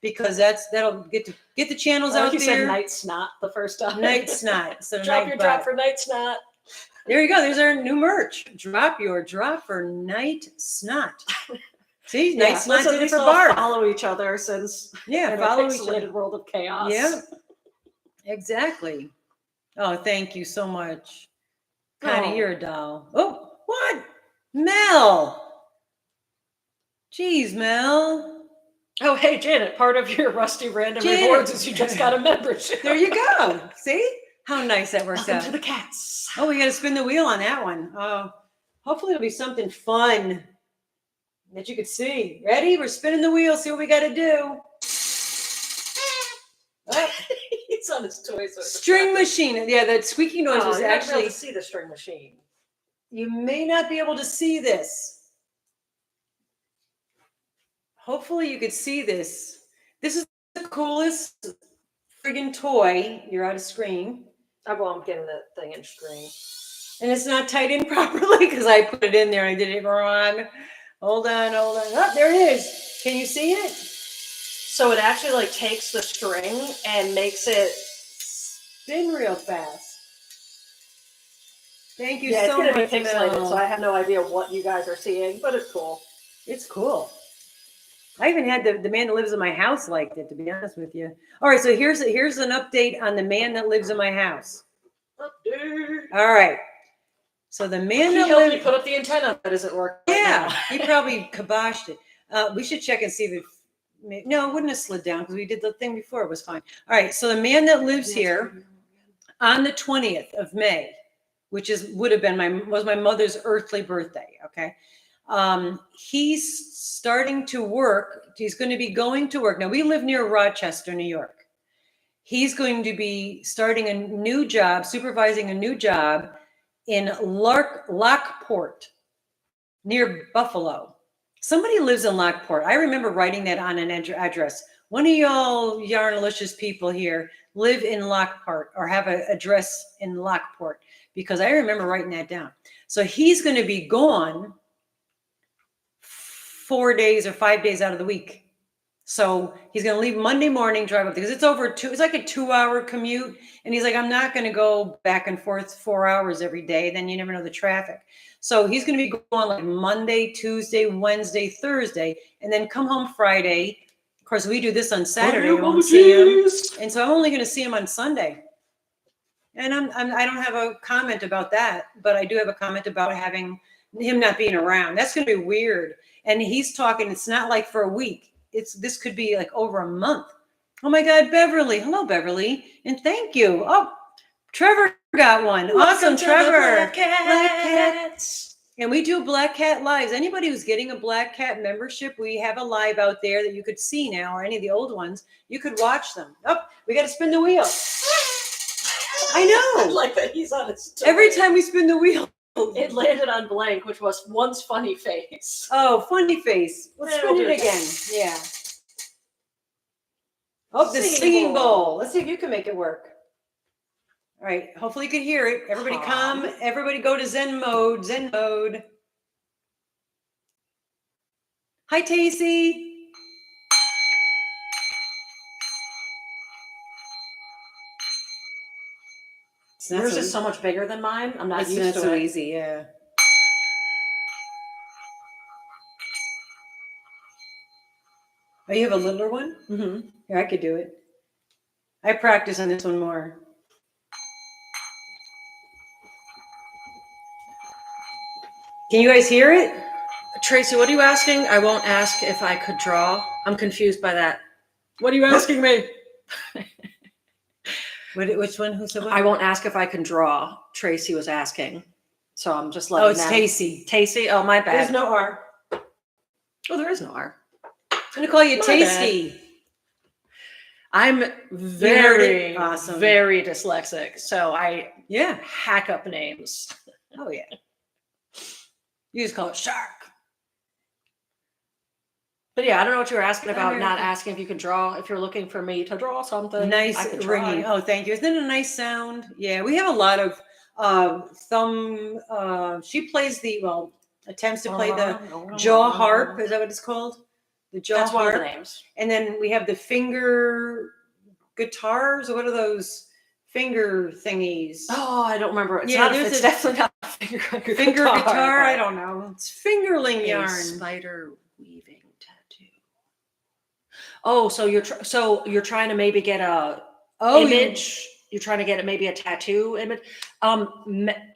because that'll get the channels Like out you there. said, Night Snot the first time. Night Snot. So Drop night your bot. drop for Night Snot. There you go. There's our new merch. Drop your drop for Night Snot. See, Night Snot let's at did it least for all Barb. follow each other since Yeah, in a follow each pixelated other. world of chaos. Yeah, exactly. Oh, thank you so much. Connie, Oh. you're a doll. Oh, what? Mel. Jeez, Mel. Oh, hey, Janet, part of your Rusty Random Janet. rewards is you just got a membership. There you go. See? How nice that works Welcome out. to the cats. Oh, we got to spin the wheel on that one. Hopefully it'll be something fun that you could see. Ready? We're spinning the wheel. See what we got to do. Oh, He's on his toys. string machine. Yeah, that squeaky noise was you're not gonna be able actually. to see the string machine. You may not be able to see this. Hopefully you could see this. This is the coolest friggin' toy. You're out of screen. Well, I'm getting the thing in screen. And it's not tied in properly because I put it in there and I did it wrong. Hold on. Oh, there it is. Can you see it? So it actually like takes the string and makes it. Spin real fast. Thank you Yeah, so it's much, gonna be pixelated, Mel. so I have no idea what you guys are seeing, but it's cool. It's cool. I even had the man that lives in my house liked it, to be honest with you. All right, so here's an update on the man that lives in my house. Update. All right. So the man He that helped me lives, put up the antenna that isn't working. yeah, Right he probably kiboshed it. We should check and see if no, it wouldn't have slid down because we did the thing before. It was fine. All right. So the man that lives here on the 20th of May, which would have been was my mother's earthly birthday. Okay. He's starting to work. He's going to be going to work. Now we live near Rochester, New York. He's going to be starting a new job, supervising a new job in Lockport near Buffalo. Somebody lives in Lockport. I remember writing that on an address. One of y'all yarnalicious people here live in Lockport or have an address in Lockport, because I remember writing that down. So he's going to be gone 4 days or 5 days out of the week. So he's going to leave Monday morning, drive up because it's like a 2-hour commute. And he's like, I'm not going to go back and forth 4 hours every day. Then you never know the traffic. So he's going to be going like Monday, Tuesday, Wednesday, Thursday, and then come home Friday. Of course, we do this on Saturday. I won't see him. And so I'm only going to see him on Sunday. And I don't have a comment about that, but I do have a comment about having him not being around. That's going to be weird. And he's talking, it's not like for a week. This could be like over a month. Oh my God, Beverly. Hello, Beverly. And thank you. Oh, Trevor got one. Awesome, Trevor. Black Cats. And we do Black Cat lives. Anybody who's getting a Black Cat membership, we have a live out there that you could see now, or any of the old ones. You could watch them. Oh, we got to spin the wheel. I know. I like that he's on his toe. Every time we spin the wheel. It landed on blank, which was once funny face. Oh, funny face. Let's spin it again. Yeah. Oh, the singing bowl. Let's see if you can make it work. All right. Hopefully you can hear it. Everybody calm. Everybody go to Zen mode. Zen mode. Hi, Tacy. Yours is so much bigger than mine. I'm not used to it. It's not so easy, yeah. Oh, you have a littler one? Mm-hmm. Yeah, I could do it. I practice on this one more. Can you guys hear it? Tracy, what are you asking? I won't ask if I could draw. I'm confused by that. What are you asking me? Which one? Who said what? I won't ask if I can draw. Tracy was asking. So I'm just letting it's Tacy. Tacy? Oh, my bad. There's no R. Oh, there is no R. I'm going to call you My Tasty. I'm very, awesome. very dyslexic. So I Yeah. hack up names. Oh, yeah. You just call it Shark. But yeah, I don't know what you were asking about, American. not asking if you can draw. If you're looking for me to draw something, I Nice could ringing. try. Oh, thank you. Isn't it a nice sound? Yeah, we have a lot of thumb. She plays attempts to play the jaw harp. Is that what it's called? The jaw That's harp. one of the names. And then we have the finger guitars. What are those finger thingies? Oh, I don't remember. It's Yeah, it's definitely not a Finger guitar. I don't know. It's fingerling yarn. Spider weaving tattoo. Oh, so you're trying to maybe get a image. You're trying to get maybe a tattoo image.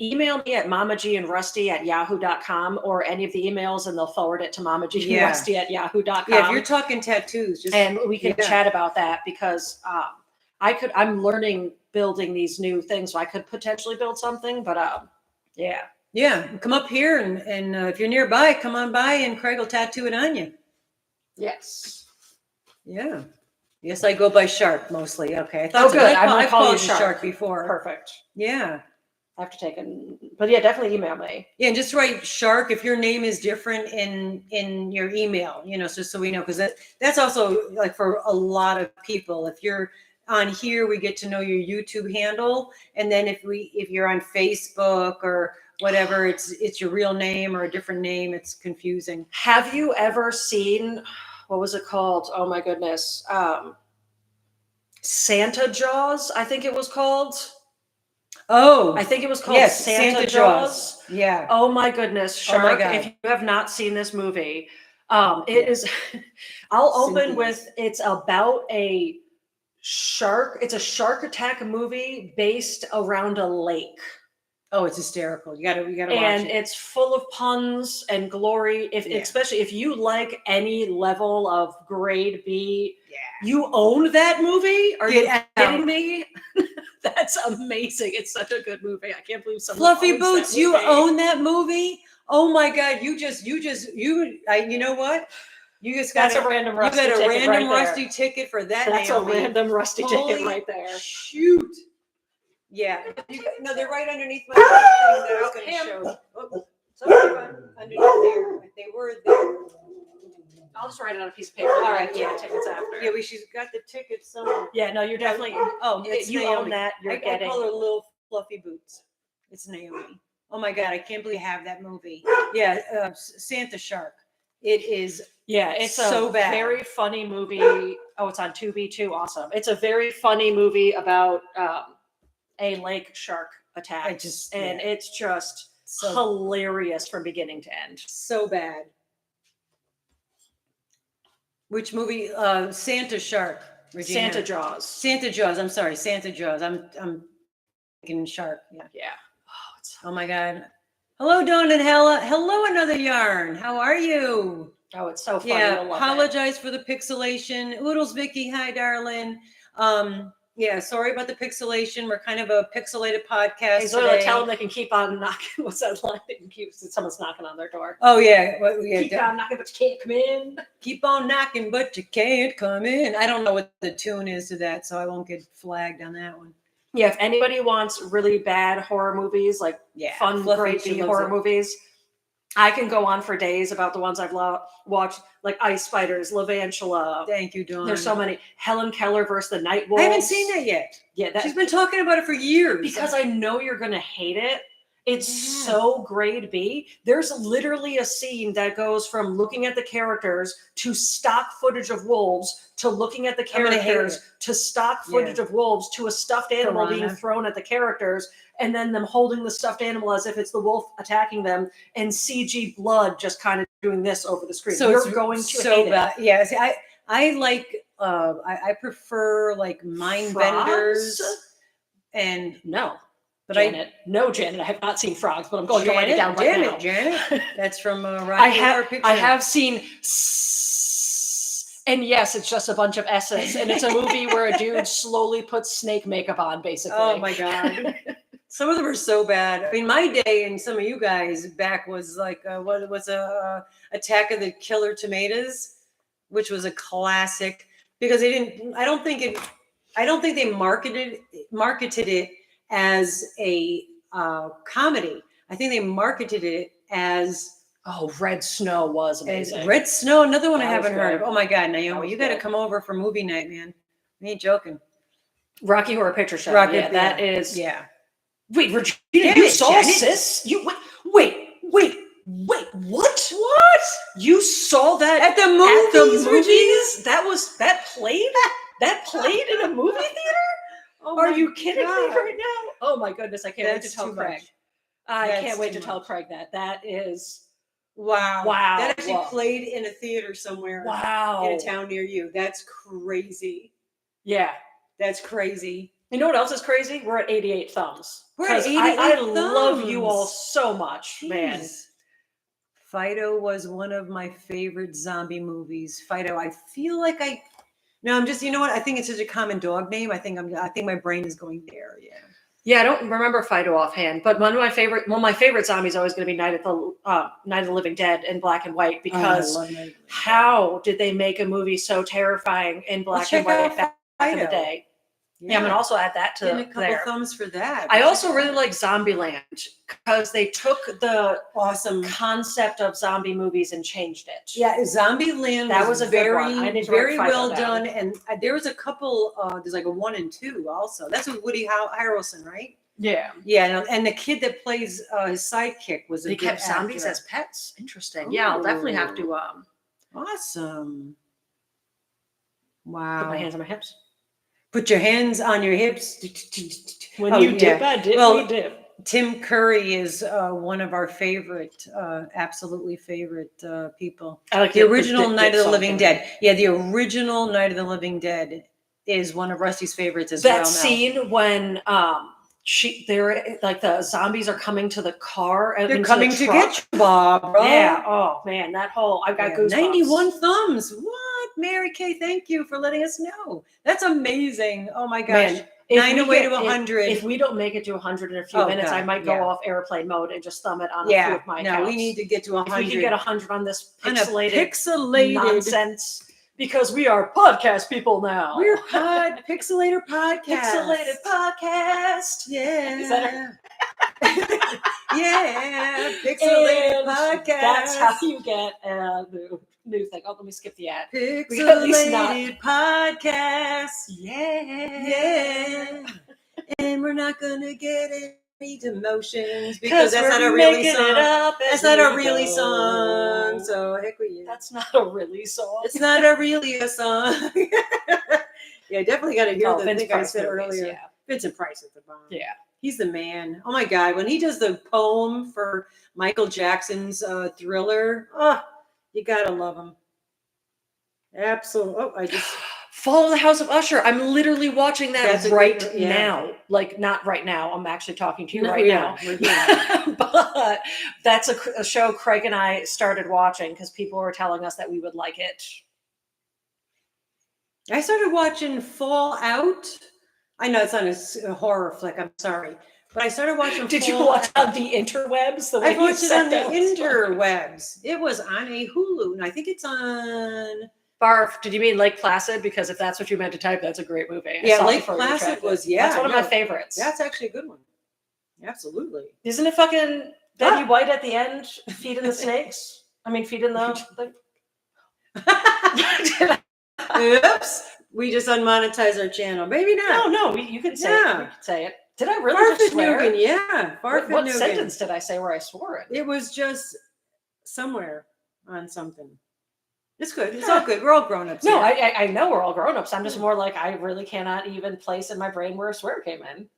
Email me at mamagandrusty@yahoo.com or any of the emails, and they'll forward it to mamagandrusty@yahoo.com. Yeah, if you're talking tattoos, and we can chat about that, because I'm learning building these new things, so I could potentially build something. But yeah, come up here and if you're nearby, come on by and Craig will tattoo it on you. Yes. Yeah. Yes, I go by Shark mostly. Okay. I thought Oh, good. I've call you called you Shark before. Perfect. Yeah. I have to take it. But yeah, definitely email me. Yeah, and just write Shark if your name is different in your email, just so we know, because that's also like for a lot of people. If you're on here, we get to know your YouTube handle, and then if you're on Facebook or whatever, it's your real name or a different name. It's confusing. Have you ever seen, what was it called? Oh my goodness. Santa Jaws, I think it was called. Oh, I think it was called Santa Jaws. Yeah. Oh my goodness, Shark. Oh my God. If you have not seen this movie, it is, I'll open with, it's about a shark. It's a shark attack movie based around a lake. Oh, it's hysterical. You gotta watch it. And it's full of puns and glory. Especially if you like any level of grade B, you own that movie. Are you kidding me? That's amazing. It's such a good movie. I can't believe someone Fluffy Boots, you own that movie? Oh my God, you know what? You just got a random Rusty ticket. You got a random right Rusty ticket for that. That's Naomi. a random Rusty ticket right there. Shoot. Yeah. No, they're right underneath my thing that I was going to show. Oh, sorry, underneath there. They were there. I'll just write it on a piece of paper. All right, yeah, tickets after. Yeah, she's got the tickets somewhere. Yeah, no, you're definitely. Oh, it's you Naomi. own that. You're getting. I call her Little Fluffy Boots. It's Naomi. Oh my God, I can't believe I have that movie. Yeah, Santa Shark. It is Yeah, it's so a bad. very funny movie. Oh, it's on Tubi too. Awesome. It's a very funny movie about a lake shark attack. It's just so hilarious from beginning to end. so bad. Which movie? Santa Shark. Regina. Santa Jaws. Santa Jaws. I'm sorry, Santa Jaws. I'm thinking shark. Yeah. Yeah. Oh my God. Hello, Dawn and Hella. Hello, another yarn. How are you? Oh, it's so funny. Yeah. You'll love Apologize for the pixelation. Oodles, Vicky. Hi, darling. Yeah. Sorry about the pixelation. We're kind of a pixelated podcast Hey, Zoila, today. tell them they can keep on knocking. What's that line? They can keep. Someone's knocking on their door. Oh yeah. Well, yeah. Keep on knocking, but you can't come in. Keep on knocking, but you can't come in. I don't know what the tune is to that, so I won't get flagged on that one. Yeah, if anybody wants really bad horror movies, like fun, Fluffy, great she loves horror it. movies, I can go on for days about the ones I've watched, like Ice Spiders, Levantula. Thank you, Dawn. There's so many. Helen Keller versus the Night Wolves. I haven't seen that yet. Yeah, She's been talking about it for years. because I know you're gonna hate it. It's Yeah. so grade B. There's literally a scene that goes from looking at the characters to stock footage of wolves to looking at the I'm gonna hate characters to stock footage of wolves to a stuffed animal being Piranha. thrown at the characters and then them holding the stuffed animal as if it's the wolf attacking them and CG blood just kind of doing this over the screen. So You're it's going to so hate bad. it. Yeah, see, I like I prefer like mind benders Frogs? and No. but Janet. No, Janet. I have not seen frogs, but I'm going to write it down right now. Janet. That's from Rocky I Horror Picture. have seen, and yes, it's just a bunch of S's, and it's a movie where a dude slowly puts snake makeup on, basically. Oh my God. Some of them are so bad. I mean, my day and some of you guys back was like what was Attack of the Killer Tomatoes, which was a classic because they didn't. I don't think they marketed it as a comedy. I think they marketed it as Red Snow was amazing. Red Snow. Another one I That was haven't heard of. good. Oh my God, That Naomi, was you got to good. come over for movie night, man. I ain't joking. Rocky Horror Picture Show. That is. Yeah. Wait, Virginia, Damn you it, saw Janet. Sis? Wait, what? What? You saw that At the movies, movies? That played in a movie theater? Oh Are my you kidding me God. right now? Oh my goodness, I can't wait to That's tell too Craig. much. I That's can't wait too to tell much. Craig that. That is Wow. Wow. That actually Whoa. played in a theater somewhere wow. in a town near you. That's crazy. Yeah. That's crazy. You know what else is crazy? We're at 88 thumbs. We're at 'Cause 88 I love you thumbs. all so much, man. Jeez. Fido was one of my favorite zombie movies. Fido, I feel like I'm just, you know what? I think it's such a common dog name. I think my brain is going there. Yeah. Yeah, I don't remember Fido offhand, but one of my favorite zombies is always going to be Night of the Living Dead in black and white because I love Night of the Living Dead. how did they make a movie so terrifying in black and white back in the Fido. day? Yeah, I'm going to also add that to Getting a couple there. thumbs for that. I also really like Zombieland because they took the awesome concept of zombie movies and changed it. Yeah, Zombieland That was a good one. I need to write very Fido well down. done, and there was a couple. There's like a 1 and 2 also. That's with Woody Harrelson, right? Yeah. Yeah, and the kid that plays his sidekick was a They good kept zombies actor. as pets. Interesting. Yeah, I'll definitely have to Awesome. put Wow. my hands on my hips. Put your hands on your hips. When Oh, you dip, yeah. I dip, Well, we dip. Tim Curry is one of our favorite, absolutely favorite people. I like The original dip Night of the song Living thing. Dead. Yeah, the original Night of the Living Dead is one of Rusty's favorites as well. That now. scene when they're like the zombies are coming to the car. They're into coming the to truck. get you, Bob. Bro. Yeah. Oh man, that whole I've got goosebumps. 91 thumbs. What? Mary Kay, thank you for letting us know. That's amazing. Oh my gosh. Man, if 9 we away get- to 100. If we don't make it to 100 in a few Oh, minutes, I God, might go yeah. off airplane mode and just thumb it on a few Yeah. of my No, accounts. we need to get to 100. If we can get 100 on this On a pixelated pixelated. nonsense, because we are podcast people now. We're Pixelator Podcast. Pixelated podcast. Yeah. Is that yeah. Pixelated And Podcast. That's how you get the new thing. Oh, let me skip the ad. We at least not- Pixelated Podcast. Yeah. And we're not going to get Read emotions because that's not we're a really making song. it up as That's not a we really go. song. So heck with you. That's not a really song. It's not a really a song. Yeah, definitely got to hear the Vince thing I Price said movies, earlier. Yeah. Vincent Price is the bomb. Yeah. He's the man. Oh my God. When he does the poem for Michael Jackson's Thriller, oh, you got to love him. Absolutely. Oh, I just. Fall of the House of Usher. I'm literally watching that That's a right good- yeah. now. Like, not right now. I'm actually talking to you No, right yeah, now. we're here. But that's a show Craig and I started watching because people were telling us that we would like it. I started watching Fallout. I know it's not a horror flick. I'm sorry. But I started watching Did you Fallout. watch on the interwebs? The way I watched you it on said the that was funny. interwebs. It was on a Hulu, and I think it's on. Barf, did you mean Lake Placid? Because if that's what you meant to type, that's a great movie. I Yeah, saw it Lake before you Placid typed it. was, yeah, That's one of no, my favorites. That's actually a good one. Absolutely. Isn't it fucking Betty White at the end feeding the snakes? I mean, feeding the thing? Oops. We just unmonetized our channel. Maybe not. No, you can say Yeah. it. You can say it. Did I really just swear? Farfignugan, yeah. What Farfignugan. sentence did I say where I swore it? It was just somewhere on something. It's good. It's all good. We're all grown ups. No, I know we're all grown-ups. I'm just more like, I really cannot even place in my brain where a swear came in.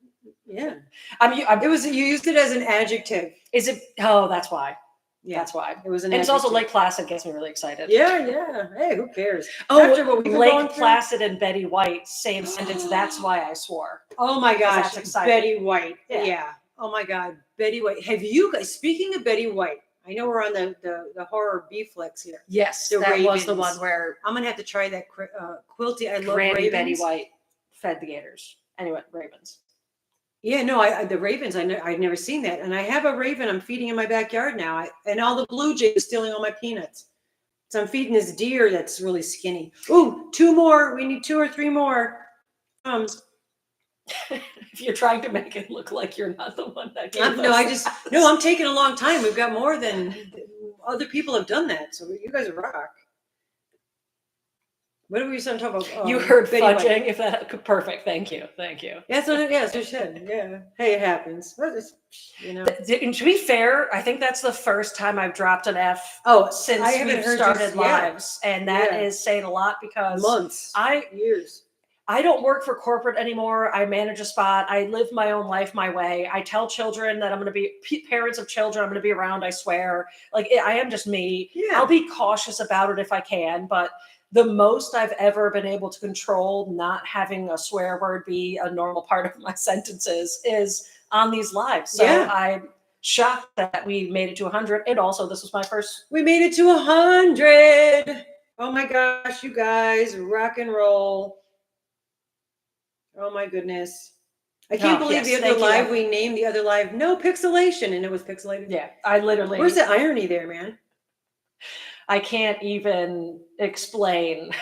Yeah. I'm It was, you used it as an adjective. Is it? Oh, that's why. Yeah. That's why. It was an And it's also adjective. Lake Placid gets me really excited. Yeah. Hey, who cares? Oh, After what we've been going Lake through- Placid and Betty White, same sentence. That's why I swore. Oh my gosh, that's exciting. Betty White. Yeah. Yeah. Oh my God, Betty White. Have you guys? Speaking of Betty White, I know we're on the horror B flicks here. Yes, The that was the Ravens. one where I'm gonna have to try that quilty. I love Granny ravens. Betty White fed the gators. Anyway, ravens. Yeah, no, I the ravens. I'd never seen that, and I have a raven I'm feeding in my backyard now. And all the blue jays are stealing all my peanuts. So I'm feeding this deer that's really skinny. Ooh, 2 more. We need 2 or 3 more. If you're trying to make it look like you're not the one that gave No, us I'm taking a long time. We've got more than other people have done that. So you guys rock. What are we talking about? You heard Betty White. fudging. If that perfect. Thank you. That's what it is. Yeah. Hey, it happens. Well, it's, you know. And to be fair, I think that's the first time I've dropped an F Oh, since I haven't we've heard started you- yeah. lives, and that is saying a lot because Months, years. I don't work for corporate anymore. I manage a spot. I live my own life my way. I tell children that I'm going to be parents of children. I'm going to be around. I swear. Like I am just me. Yeah. I'll be cautious about it if I can, but the most I've ever been able to control not having a swear word be a normal part of my sentences is on these lives. So Yeah. I'm shocked that we made it to 100. And also, this was my first. We made it to 100. Oh my gosh, you guys, rock and roll. Oh my goodness. I can't believe yes, the other thank you. live, we named the other live No Pixelation, and it was pixelated. Yeah, I literally. Where's the irony there, man? I can't even explain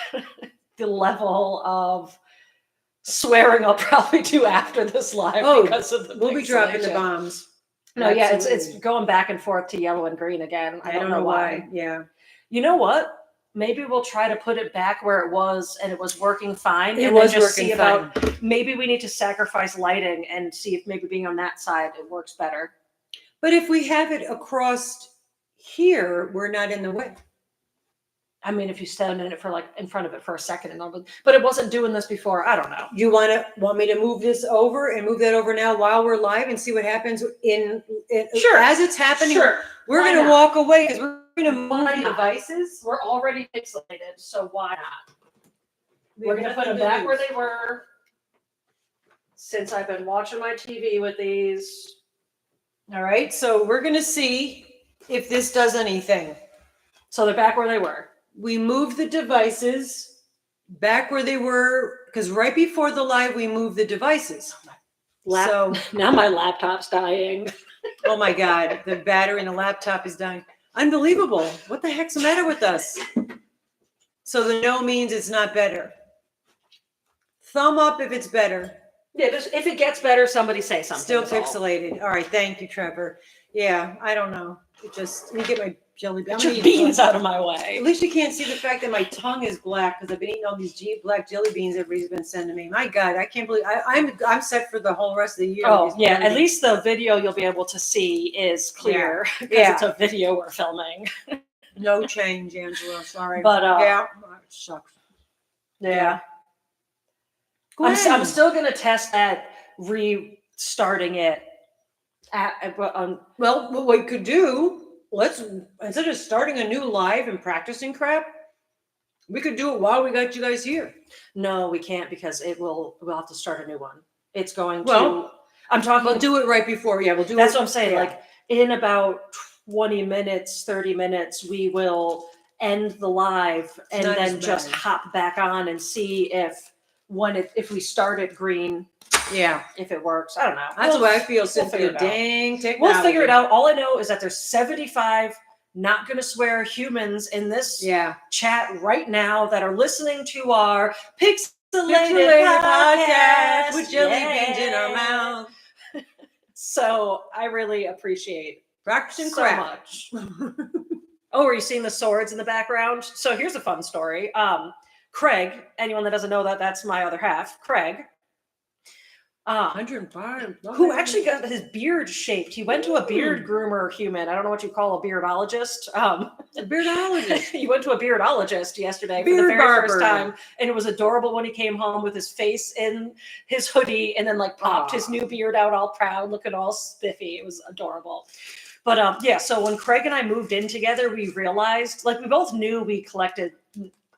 the level of swearing I'll probably do after this live because of the We'll be dropping the pixelation. bombs. No, yeah, it's Absolutely. going back and forth to yellow and green again. I don't know why. Yeah. You know what? Maybe we'll try to put it back where it was and it was working fine. It and was then just working see about maybe we need to sacrifice lighting and see if maybe being on that side it works better. But if we have it across here, we're not in the way. I mean, if you stand in it for like in front of it for a second and all, but it wasn't doing this before. I don't know. You want me to move this over and move that over now while we're live and see what happens in Sure. as it's happening? Sure. We're Why going to not? walk away because we're going to move Why the not? devices. We're already pixelated, so why not? We We're have going to put them nothing to back where lose. they were. Since I've been watching my TV with these. All right, so we're going to see if this does anything. So they're back where they were. We move the devices back where they were because right before the live, we moved the devices. So, Now my laptop's dying. oh my God, the battery in the laptop is dying. Unbelievable. What the heck's the matter with us? So the no means it's not better. Thumb up if it's better. Yeah, just if it gets better, somebody say something. Still is all. pixelated. All right, thank you, Trevor. Yeah, I don't know. It just, let me get my jelly beans. Get your beans out of my way. At least you can't see the fact that my tongue is black because I've been eating all these black jelly beans everybody's been sending me. My God, I can't believe I'm set for the whole rest of the year. Oh with these yeah, jelly at beans. least the video you'll be able to see is clear because Yeah. it's a video we're filming. No change, Angela. Sorry. But yeah, it sucks. yeah. I'm still gonna test that restarting it well, what we could do, let's, instead of starting a new live and practicing crap, we could do it while we got you guys here. No, we can't because we'll have to start a new one. It's going to. Well, I'm talking. We'll do it right before. Yeah, we'll do it. That's what I'm saying. Yeah. Like in about 20 minutes, 30 minutes, we will end the live and not then as just bad. hop back on and see if we started green, Yeah, if it works. I don't know. that's the way I feel. Since figure the it out. dang technology. We'll figure it out. All I know is that there's 75 not going to swear humans in this chat right now that are listening to our pixelated podcast with jelly beans in our mouth. So I really appreciate Practicing so crap. much. Oh, are you seeing the swords in the background? So here's a fun story. Craig, anyone that doesn't know that, that's my other half, Craig. 105. Who actually got his beard shaped. He went to a beard groomer human. I don't know what you call a beardologist. A beardologist. He went to a beardologist yesterday Beard for the very barber. first time. And it was adorable when he came home with his face in his hoodie and then like popped his new beard out all proud, looking all spiffy. It was adorable. But yeah, so when Craig and I moved in together, we realized, like we both knew we collected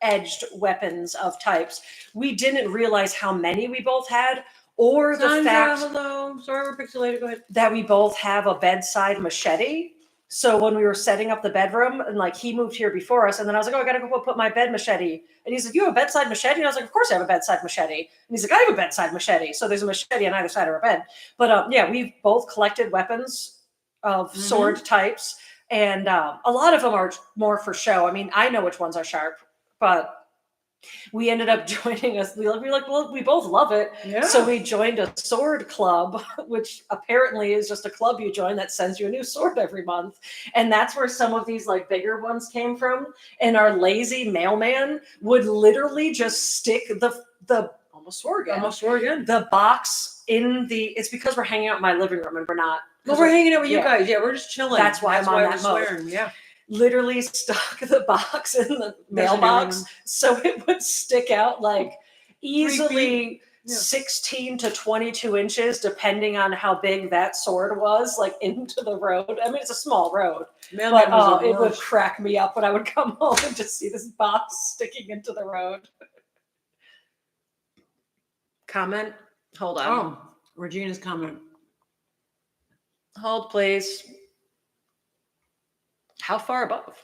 edged weapons of types. We didn't realize how many we both had. Or the fact hello. Sorry, we're pixelated. Go ahead. that we both have a bedside machete. So when we were setting up the bedroom and like he moved here before us, and then I was like, oh, I gotta go put my bed machete. And he's like, you have a bedside machete? And I was like, of course I have a bedside machete. And he's like, I have a bedside machete. So there's a machete on either side of our bed. But yeah, we've both collected weapons of sword types. And a lot of them are more for show. I mean, I know which ones are sharp, but we ended up joining us. We like, well, we both love it. Yeah. So we joined a sword club, which apparently is just a club you join that sends you a new sword every month. And that's where some of these like bigger ones came from. And our lazy mailman would literally just stick the almost swore again. The box in it's because we're hanging out in my living room and we're not. Well, we're hanging out with you guys. Yeah, we're just chilling. That's why I'm on that mode. swearing. Yeah. Literally stuck the box in the mailbox so it would stick out like easily 16 to 22 inches, depending on how big that sword was, like into the road. I mean, it's a small road, but it would crack me up when I would come home and just see this box sticking into the road. Comment? Hold on. Oh, Regina's comment. Hold, please. How far above?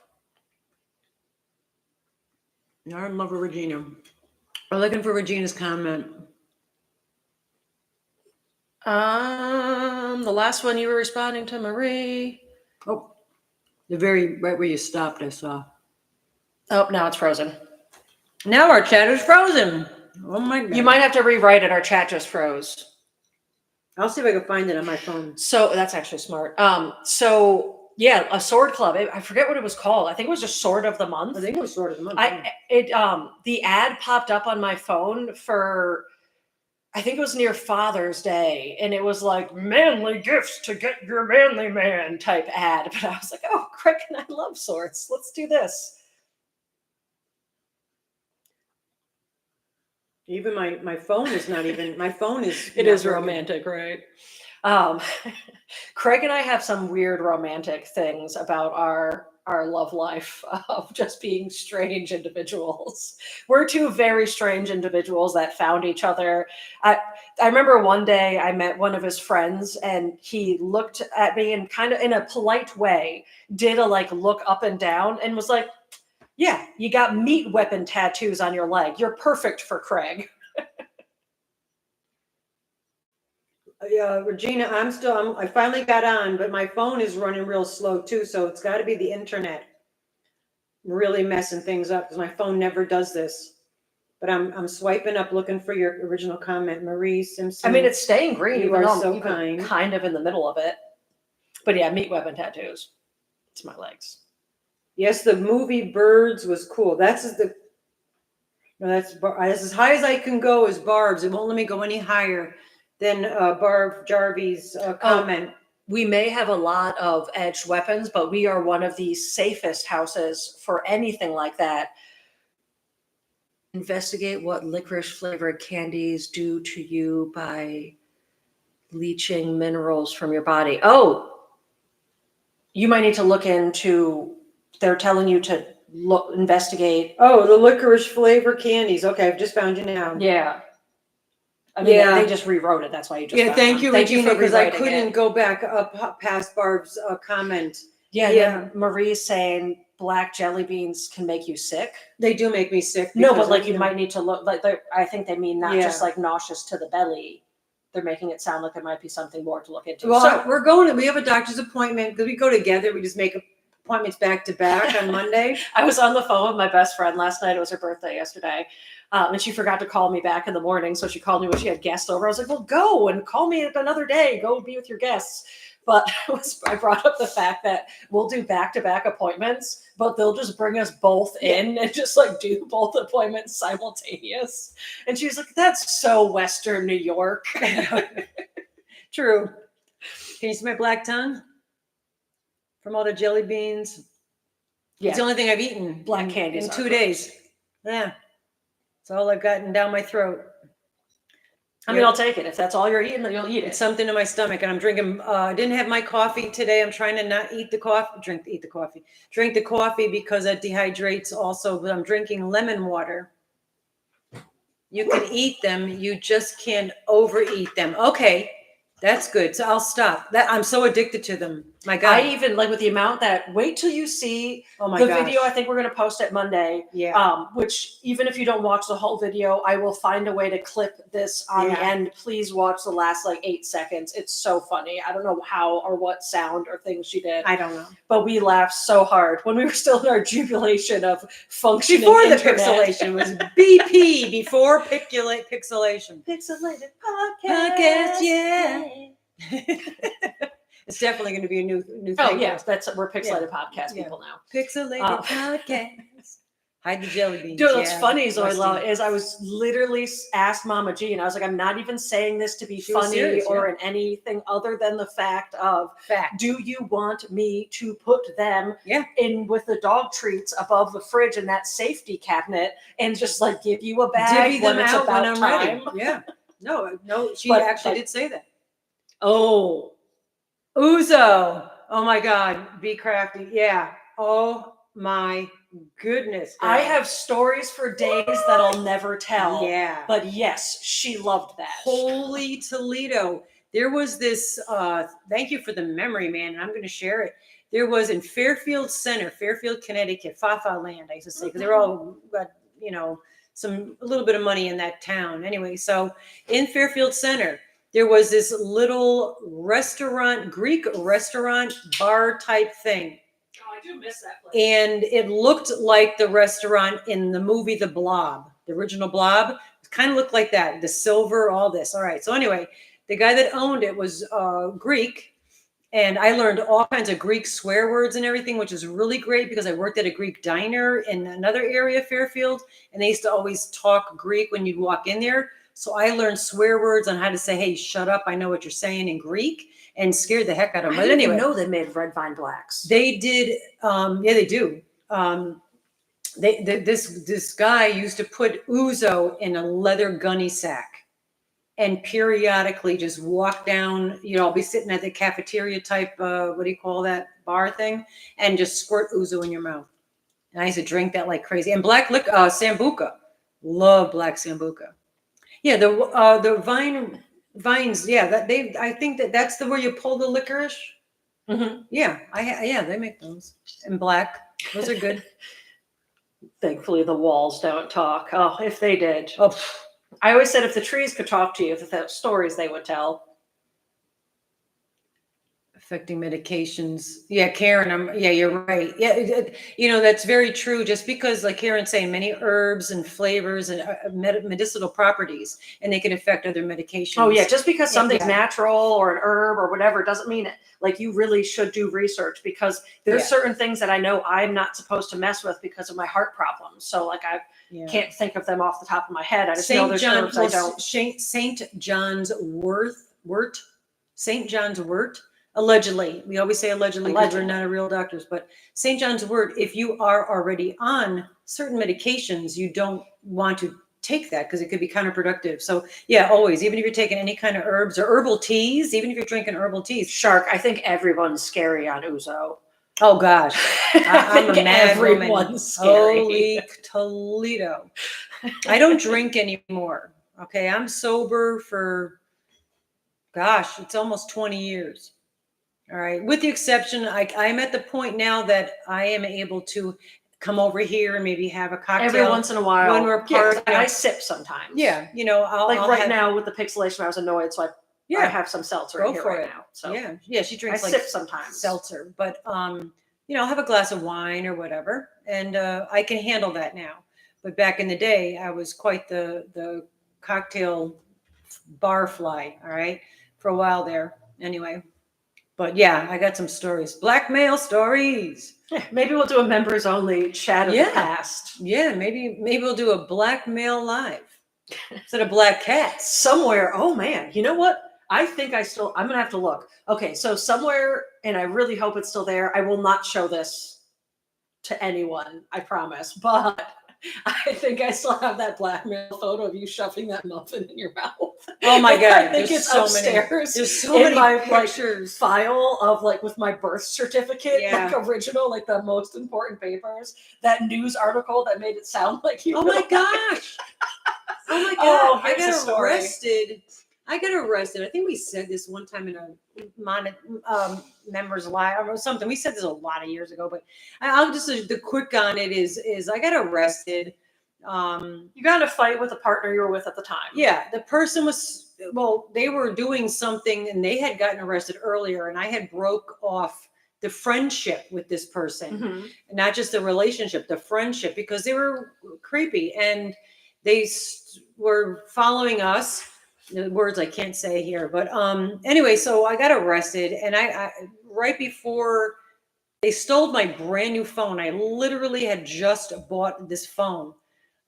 I love Regina. We're looking for Regina's comment. The last one you were responding to Marie. Oh, the very right where you stopped, I saw. Oh, now it's frozen. Now our chat is frozen. Oh my God. You might have to rewrite it. Our chat just froze. I'll see if I can find it on my phone. So that's actually smart. So yeah, a sword club. I forget what it was called. I think it was just Sword of the Month. I think it was Sword of the Month. The ad popped up on my phone for, I think it was near Father's Day, and it was like manly gifts to get your manly man type ad. But I was like, oh, Craig and I love swords. Let's do this. Even my phone is not even, my phone is. It is romantic, right? Craig and I have some weird romantic things about our love life of just being strange individuals. We're two very strange individuals that found each other. I remember one day I met one of his friends and he looked at me and kind of in a polite way did a like look up and down and was like, yeah, you got meat weapon tattoos on your leg. You're perfect for Craig. Regina, I finally got on, but my phone is running real slow too. So it's got to be the internet really messing things up because my phone never does this. But I'm swiping up looking for your original comment, Marie Simpson. I mean, it's staying green. You even are though I'm so even kind. Kind of in the middle of it. But yeah, meat weapon tattoos. It's my legs. Yes, the movie Birds was cool. That's as high as I can go is Barb's. It won't let me go any higher than Barb Jarvie's comment. We may have a lot of edged weapons, but we are one of the safest houses for anything like that. Investigate what licorice flavored candies do to you by leaching minerals from your body. Oh, you might need to look into, they're telling you to investigate. Oh, the licorice flavor candies. Okay, I've just found you now. Yeah. I mean, Yeah. they just rewrote it. That's why you just Yeah, found thank them. you, Thank Regina, for because I rewriting couldn't it. go back up past Barb's comment. Yeah, Yeah. then Marie's saying black jelly beans can make you sick. They do make me sick. No, but because like of, you might need to look, like I think they mean not Yeah. just like nauseous to the belly. They're making it sound like there might be something more to look into. Well, So we have a doctor's appointment because we go together. We just make appointments back to back on Monday. I was on the phone with my best friend last night. It was her birthday yesterday. And she forgot to call me back in the morning. So she called me when she had guests over. I was like, well, go and call me another day. Go be with your guests. But I brought up the fact that we'll do back-to-back appointments, but they'll just bring us both in and just like do both appointments simultaneous. And she's like, that's so Western New York. True. Can you see my black tongue? From all the jelly beans. Yeah. It's the only thing I've eaten Black candies in are 2 gross. days. Yeah. It's all I've gotten down my throat. I mean, I'll take it. If that's all you're eating, then you'll eat it. It's something in my stomach, and I'm drinking. I didn't have my coffee today. I'm trying to not eat the coffee. Drink the coffee because it dehydrates also. But I'm drinking lemon water. You can eat them. You just can't overeat them. Okay, that's good. So I'll stop. I'm so addicted to them. My God. I even like with the amount that wait till you see Oh my the gosh. video. I think we're going to post it Monday. Yeah. Which even if you don't watch the whole video, I will find a way to clip this on the end. Please watch the last like 8 seconds. It's so funny. I don't know how or what sound or things she did. I don't know. But we laughed so hard when we were still in our jubilation of functioning Before the internet. pixelation was BP. Before pixelation. Pixelated Podcast, yeah. It's definitely going to be a new thing. Oh yes, we're pixelated podcast Yeah. people now. Pixelated podcast. Hide the jelly beans. Dude, what's yeah. funny, Rusty. Zoila, is I was literally asked Mama G, and I was like, I'm not even saying this to be She was funny serious, or in anything other than the fact of, Fact. do you want me to put them Yeah. in with the dog treats above the fridge in that safety cabinet and just like give you a bag Divvy when them it's out about when I'm time? ready. Yeah. No, she But, actually like- did say that. Oh, Uzo. Oh my God. Be crafty. Yeah. Oh my goodness. girl. I have stories for days that I'll never tell. Yeah. But yes, she loved that. Holy Toledo. There was this, thank you for the memory, man, and I'm going to share it. There was in Fairfield Center, Fairfield, Connecticut, Fafa land, I used to say, because they're all got, a little bit of money in that town. Anyway, so in Fairfield Center, there was this little restaurant, Greek restaurant bar type thing. Oh, I do miss that place. And it looked like the restaurant in the movie The Blob, the original Blob. It kind of looked like that, the silver, all this. All right. So anyway, the guy that owned it was Greek. And I learned all kinds of Greek swear words and everything, which is really great because I worked at a Greek diner in another area of Fairfield. And they used to always talk Greek when you'd walk in there. So I learned swear words on how to say, hey, shut up. I know what you're saying in Greek, and scared the heck out of them. I But didn't anyway, even know they made red vine blacks. they did. Yeah, they do. This guy used to put ouzo in a leather gunny sack and periodically just walk down, I'll be sitting at the cafeteria type, what do you call that, bar thing, and just squirt ouzo in your mouth. And I used to drink that like crazy. And black liquor, Sambuca. Love black Sambuca. Yeah, the vines, yeah, I think that's where you pull the licorice. Mm-hmm. Yeah, they make those in black. Those are good. Thankfully, the walls don't talk. Oh, if they did. Oh, I always said if the trees could talk to you, if the stories they would tell. Affecting medications. Yeah, Karen, yeah, you're right. Yeah, that's very true. Just because, like Karen's saying, many herbs and flavors and medicinal properties, and they can affect other medications. Oh yeah, just because something's yeah. natural or an herb or whatever doesn't mean it. Like you really should do research because there's certain things that I know I'm not supposed to mess with because of my heart problems. So like I can't think of them off the top of my head. I just know there's herbs I don't. St. John's wort, St. John's wort. Allegedly, we always say allegedly because we're not a real doctors, but St. John's wort, if you are already on certain medications, you don't want to take that because it could be counterproductive. So yeah, always, even if you're taking any kind of herbs or herbal teas, even if you're drinking herbal teas. Shark, I think everyone's scary on Ouzo. Oh gosh, I'm a mad woman. Scary. Holy Toledo. I don't drink anymore. Okay, I'm sober for, gosh, it's almost 20 years. All right. With the exception, I'm at the point now that I am able to come over here and maybe have a cocktail every once in a while when we're apart. I sip sometimes. Yeah, I'll right now with the pixelation, I was annoyed, so I have some seltzer Go here for right it. now. So yeah, she drinks I like sip sometimes seltzer, but I'll have a glass of wine or whatever, and I can handle that now. But back in the day, I was quite the cocktail bar fly. All right, for a while there. Anyway. But yeah, I got some stories. Blackmail stories. Yeah, maybe we'll do a members only chat of the past. Yeah, maybe we'll do a blackmail live instead of black cats. Somewhere. Oh man, you know what? I think I'm gonna have to look. Okay, so somewhere, and I really hope it's still there. I will not show this to anyone, I promise. But I think I still have that blackmail photo of you shoving that muffin in your mouth. Oh my God. I think it's so upstairs. There's so many my pictures. File of with my birth certificate, original, the most important papers. That news article that made it sound like you. Oh my gosh. Oh my God. Oh, I got arrested. I think we said this one time in a members live or something. We said this a lot of years ago, but I'll just the quick on it is I got arrested. You got in a fight with a partner you were with at the time. Yeah, the person they were doing something and they had gotten arrested earlier, and I had broke off the friendship with this person, not just the relationship, the friendship, because they were creepy and they were following us. The words I can't say here, but anyway, so I got arrested, and I right before they stole my brand new phone. I literally had just bought this phone,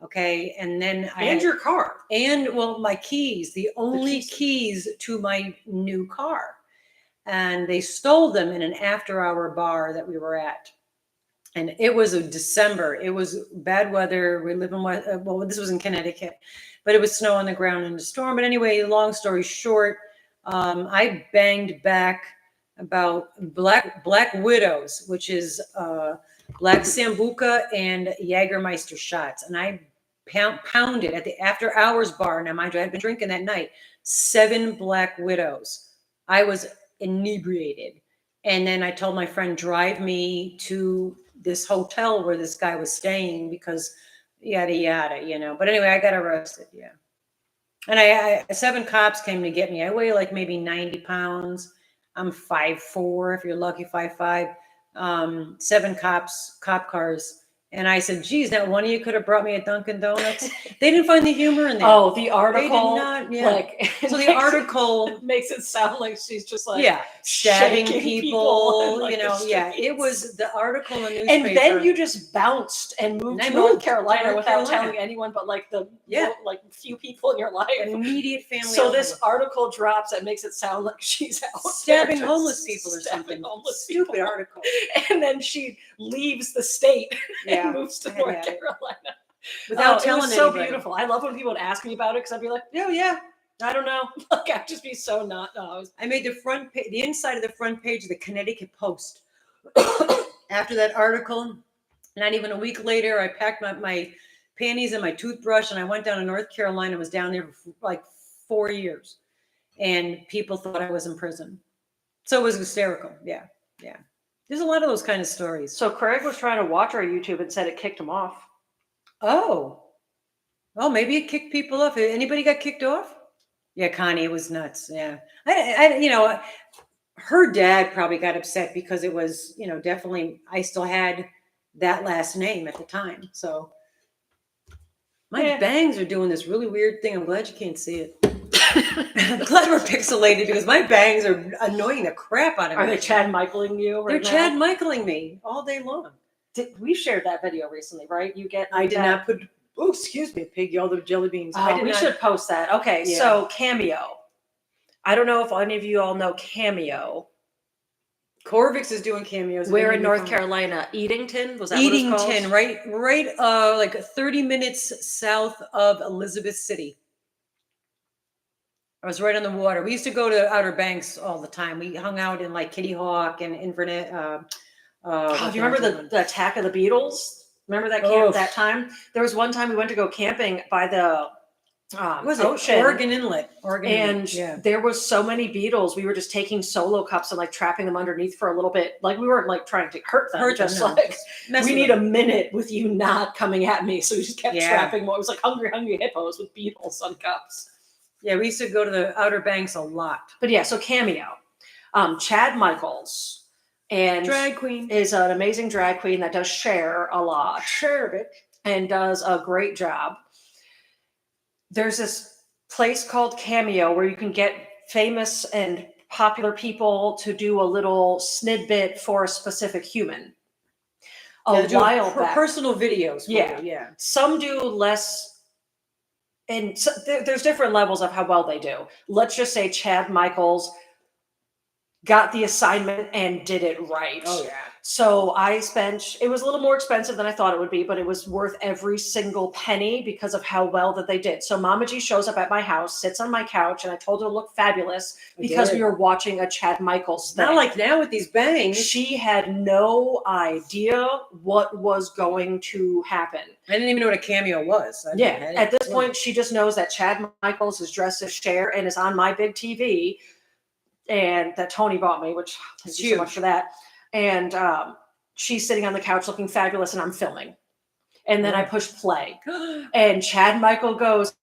okay, and then your car, and my keys, the only keys to my new car, and they stole them in an after-hour bar that we were at. And it was December. It was bad weather. We live in this was in Connecticut, but it was snow on the ground in the storm. But anyway, long story short, I banged back about Black Widows, which is Black Sambuca and Jägermeister shots, and I pounded at the after hours bar. Now, mind you, I had been drinking that night. 7 Black Widows. I was inebriated. And then I told my friend, drive me to this hotel where this guy was staying because yada, yada, But anyway, I got arrested, yeah. And 7 cops came to get me. I weigh maybe 90 pounds. I'm 5'4", if you're lucky, 5'5". 7 cop cars. And I said, geez, now one of you could have brought me a Dunkin' Donuts. They didn't find the humor in that. Oh, the article. They did not, so the article makes it sound like she's just stabbing people, it was the article in the newspaper. And then you just bounced and moved to North Carolina without telling anyone but few people in your life. Immediate family. So this article drops that makes it sound like she's out stabbing homeless people or something. Stupid article. And then she leaves the state. And moves to North Carolina without telling anybody. So beautiful. I love when people would ask me about it because I'd be like, yeah, I don't know. I'd just be so not. I made the inside of the front page of the Connecticut Post after that article. Not even a week later, I packed my panties and my toothbrush, and I went down to North Carolina. I was down there for 4 years, and people thought I was in prison. So it was hysterical. Yeah. There's a lot of those kind of stories. So Craig was trying to watch our YouTube and said it kicked him off. Oh, maybe it kicked people off. Anybody got kicked off? Yeah, Connie, it was nuts. Yeah, her dad probably got upset because it was, definitely, I still had that last name at the time. So my bangs are doing this really weird thing. I'm glad you can't see it. I'm glad we're pixelated because my bangs are annoying the crap out of me. Are they Chad Michaeling you right now? They're Chad Michaeling me all day long. We shared that video recently, right? I did not put, oh, excuse me, pig, all the jelly beans. We should post that. Okay, so Cameo. I don't know if any of you all know Cameo. Corvix is doing cameos. We're in North Carolina. Eatington, was that Eatington, what it's called? right, like 30 minutes south of Elizabeth City. I was right on the water. We used to go to Outer Banks all the time. We hung out in like Kitty Hawk and Inverness. Do you remember the attack of the Beatles? Remember that camp that time? There was one time we went to go camping by the ocean. Oregon Inlet. There was so many beetles. We were just taking solo cups and like trapping them underneath for a little bit. Like we weren't like trying to hurt them. We need a minute with you not coming at me. So we just kept trapping more. It was like hungry hippos with beetles on cups. Yeah, we used to go to the Outer Banks a lot. But yeah, so Cameo. Chad Michaels and drag queen is an amazing drag queen that does share a lot. And does a great job. There's this place called Cameo where you can get famous and popular people to do a little snidbit for a specific human. A while back. Personal videos. Yeah. Some do less. And so there's different levels of how well they do. Let's just say Chad Michaels got the assignment and did it right. Oh, yeah. So it was a little more expensive than I thought it would be, but it was worth every single penny because of how well that they did. So Mama G shows up at my house, sits on my couch, and I told her to look fabulous because we were watching a Chad Michaels thing. Not like now with these bangs. She had no idea what was going to happen. I didn't even know what a cameo was. At this point, she just knows that Chad Michaels is dressed as Cher and is on my big TV. And that Tony bought me, which thank you so much for that. And she's sitting on the couch looking fabulous, and I'm filming. And then I push play, and Chad Michael goes,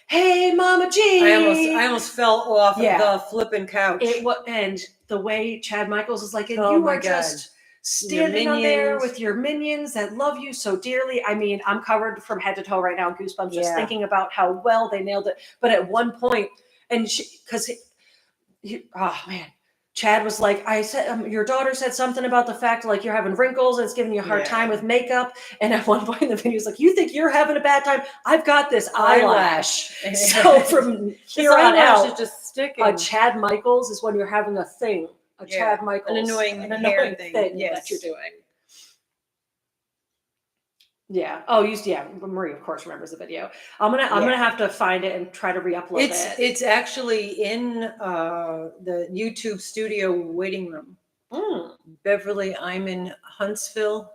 "Hey, Mama G!" I almost fell off of the flipping couch. And the way Chad Michaels is like, and you are just standing on there with your minions that love you so dearly. I mean, I'm covered from head to toe right now in goosebumps just thinking about how well they nailed it. But at one point, oh man, Chad was like, I said, your daughter said something about the fact like you're having wrinkles and it's giving you a hard time with makeup. And at one point in the video, he's like, you think you're having a bad time? I've got this eyelash. So from here on out, is just sticking. A Chad Michaels is when you're having a thing. Chad Michaels, an annoying thing that you're doing. Yeah. Oh, Marie, of course, remembers the video. I'm gonna have to find it and try to re-upload it. It's actually in the YouTube studio waiting room. Beverly, I'm in Huntsville.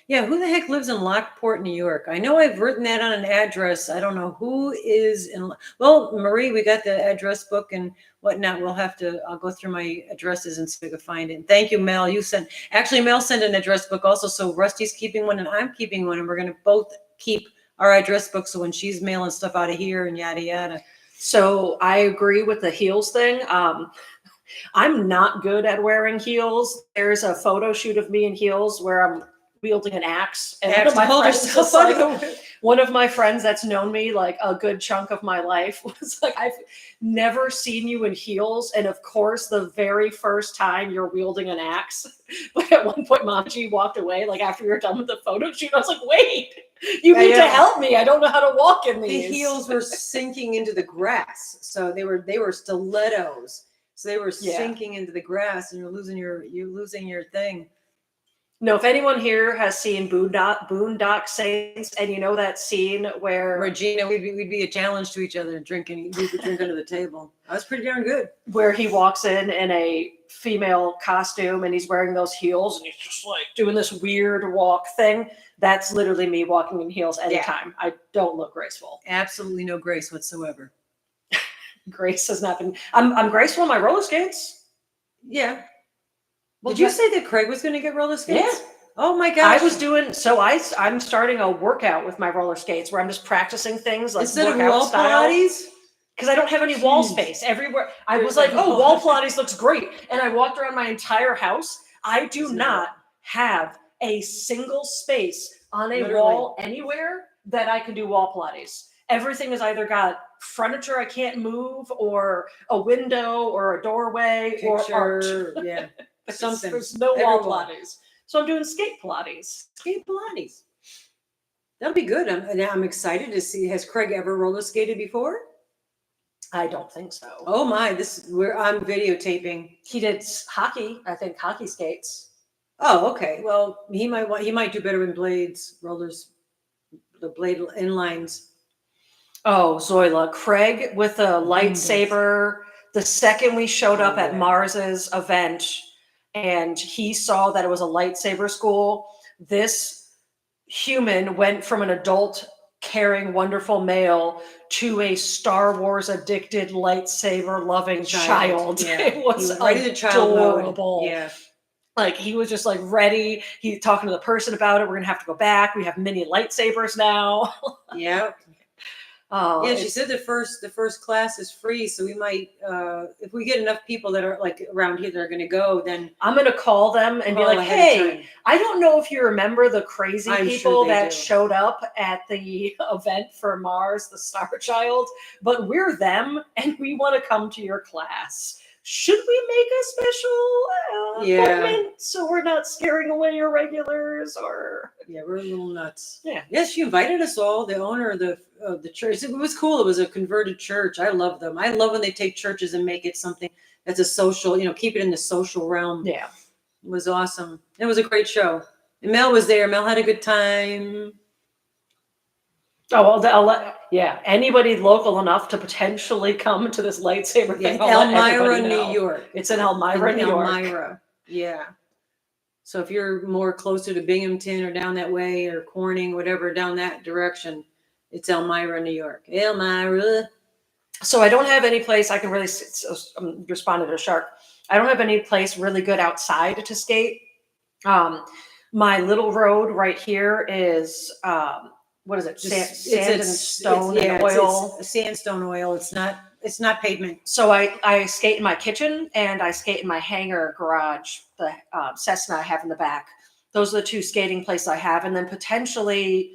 Yeah, who the heck lives in Lockport, New York? I know I've written that on an address. I don't know who is in. Well, Marie, we got the address book and whatnot. I'll go through my addresses and see if I can find it. And thank you, Mel. Mel sent an address book also. So Rusty's keeping one and I'm keeping one. And we're going to both keep our address book. So when she's mailing stuff out of here and yada, yada. So I agree with the heels thing. I'm not good at wearing heels. There's a photo shoot of me in heels where I'm wielding an axe. And one of my friends that's known me like a good chunk of my life was like, I've never seen you in heels. And of course, the very first time you're wielding an axe. But at one point, Mom G walked away like after we were done with the photo shoot. I was like, wait, you need to help me. I don't know how to walk in these. The heels were sinking into the grass. So they were stilettos. So they were sinking into the grass, and you're losing your thing. No, if anyone here has seen Boondock Saints, and you know that scene where Regina, we'd be a challenge to each other and drinking. We would drink under the table. That was pretty darn good. Where he walks in a female costume, and he's wearing those heels, and he's just like doing this weird walk thing. That's literally me walking in heels anytime. I don't look graceful. Absolutely no grace whatsoever. Grace has not been. I'm graceful on my roller skates. Yeah. Well, did you say that Craig was going to get roller skates? Yeah. Oh my gosh. I was doing I'm starting a workout with my roller skates where I'm just practicing things like instead of workout wall style. Pilates. because I don't have any wall Jeez. space everywhere. I There's was like, like oh, a wall lot. Pilates looks great. And I walked around my entire house. I do Zero. not have a single space on a Literally. wall anywhere that I can do wall Pilates. Everything has either got furniture I can't move, or a window, or a doorway, or art. Picture, yeah. Something. There's no wall Everywhere. Pilates. So I'm doing skate Pilates. Skate Pilates. That'll be good. I'm excited to see. Has Craig ever roller skated before? I don't think so. Oh my! I'm videotaping. He did hockey. I think hockey skates. Oh, okay. Well, he might do better in blades, rollers, the blade inlines. Oh, Zoila, Craig with a lightsaber. The second we showed up at Mars's event, and he saw that it was a lightsaber school, this human went from an adult caring wonderful male to a Star Wars addicted lightsaber loving child. Yeah. It was ready to child mode. adorable. Yeah. Like he was just like ready. He talking to the person about it. We're gonna have to go back. We have mini lightsabers now. Yeah. Oh, Yeah, she said the first class is free, so we might if we get enough people that are like around here that are going to go, then I'm going to call them and be like, hey, I don't know if you remember the crazy people that showed up at the event for Mars, the Star Child, but we're them and we want to come to your class. Should we make a special appointment so we're not scaring away your regulars? Or yeah, we're a little nuts. Yeah. Yes, she invited us all. The owner of the church. It was cool. It was a converted church. I love them. I love when they take churches and make it something that's a social. Keep it in the social realm. Yeah, it was awesome. It was a great show. And Mel was there. Mel had a good time. Oh, well, yeah. Anybody local enough to potentially come to this lightsaber thing? Elmira, New York. It's in Elmira, New York. Elmira, yeah. So if you're more closer to Binghamton or down that way, or Corning, whatever, down that direction, it's Elmira, New York. Elmira. So I don't have any place I can really. I'm responding to a shark. I don't have any place really good outside to skate. My little road right here is. What is it? Sand and stone and oil. It's sandstone oil. It's not pavement. So I skate in my kitchen and I skate in my hangar garage, the Cessna I have in the back. Those are the two skating places I have. And then potentially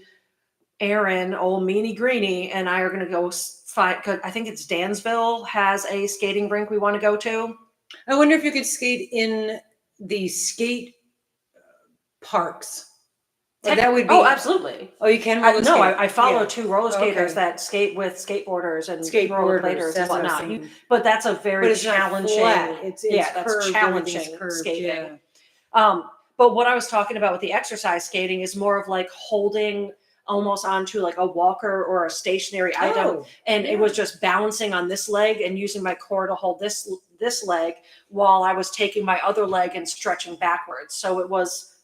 Aaron, old Meanie Greenie, and I are going to go find, because I think it's Dansville has a skating rink we want to go to. I wonder if you could skate in the skate parks. That would be. Oh, absolutely. Oh, you can. I follow two roller skaters that skate with skateboarders and rollerbladers and whatnot. But that's a very challenging. It's that's challenging skating. Yeah. But what I was talking about with the exercise skating is more of like holding almost onto like a walker or a stationary item, and it was just balancing on this leg and using my core to hold this leg while I was taking my other leg and stretching backwards. So it was.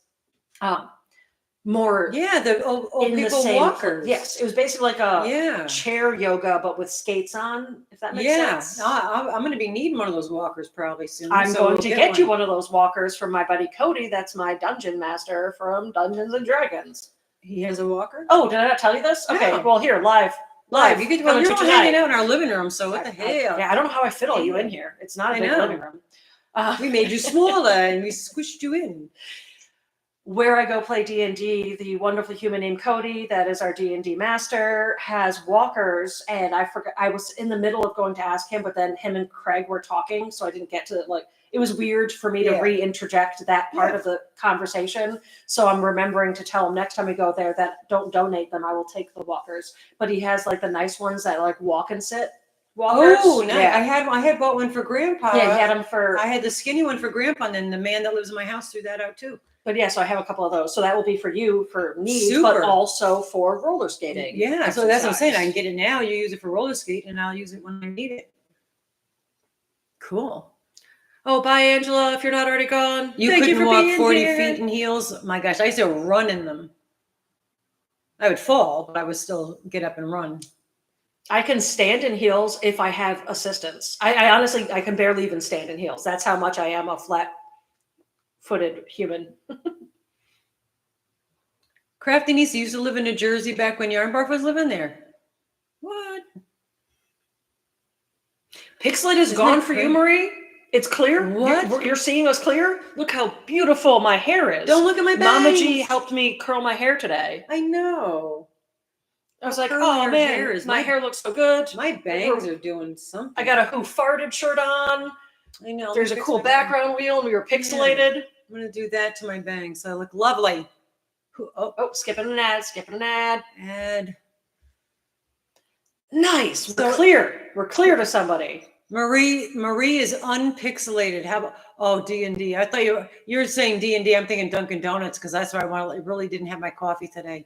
More the old people walkers. Yes, it was basically like a chair yoga, but with skates on. If that makes sense. I'm going to be needing one of those walkers probably soon. I'm going to get you one of those walkers from my buddy Cody. That's my dungeon master from Dungeons and Dragons. He has a walker. Oh, did I not tell you this? Okay, well here live. You get you're all hanging out in our living room, so what the hell? I don't know how I fit all you in here. It's not a big living room. We made you smaller and we squished you in. Where I go play D&D, the wonderful human named Cody, that is our D&D master, has walkers, and I forgot. I was in the middle of going to ask him, but then him and Craig were talking, so I didn't get to it was weird for me to reinterject that part of the conversation. So I'm remembering to tell him next time we go there that don't donate them. I will take the walkers. But he has like the nice ones that like walk and sit. Walkers. Oh, nice. Yeah. I had bought one for Grandpa. Yeah, he had them for. I had the skinny one for Grandpa, and then the man that lives in my house threw that out too. But yeah, so I have a couple of those. So that will be for you, for me, but also for roller skating. Yeah, so that's what I'm saying. I can get it now. You use it for roller skating, and I'll use it when I need it. Cool. Oh, bye, Angela. If you're not already gone. You couldn't walk 40 feet in heels. My gosh, I used to run in them. I would fall, but I would still get up and run. I can stand in heels if I have assistance. I honestly, I can barely even stand in heels. That's how much I am a flat-footed human. Crafty niece used to live in New Jersey back when Yarnbarf was living there. What? Pixelate is Isn't gone that for you, crazy? Marie. It's clear. What? You're seeing us clear? Look how beautiful my hair is. Don't look at my Mama G bangs. helped me curl my hair today. I know. I was How like, curly oh your man, hair is. my hair looks so good. My bangs are doing something. I got a Who Farted shirt on. I know. There's a cool background wheel and we were pixelated. I'm going to do that to my bangs so I look lovely. Oh, skipping an ad. Add. Nice. We're So- clear. We're clear to somebody. Marie is unpixelated. How about D&D? I thought you were saying D&D. I'm thinking Dunkin' Donuts because that's what I want. I really didn't have my coffee today.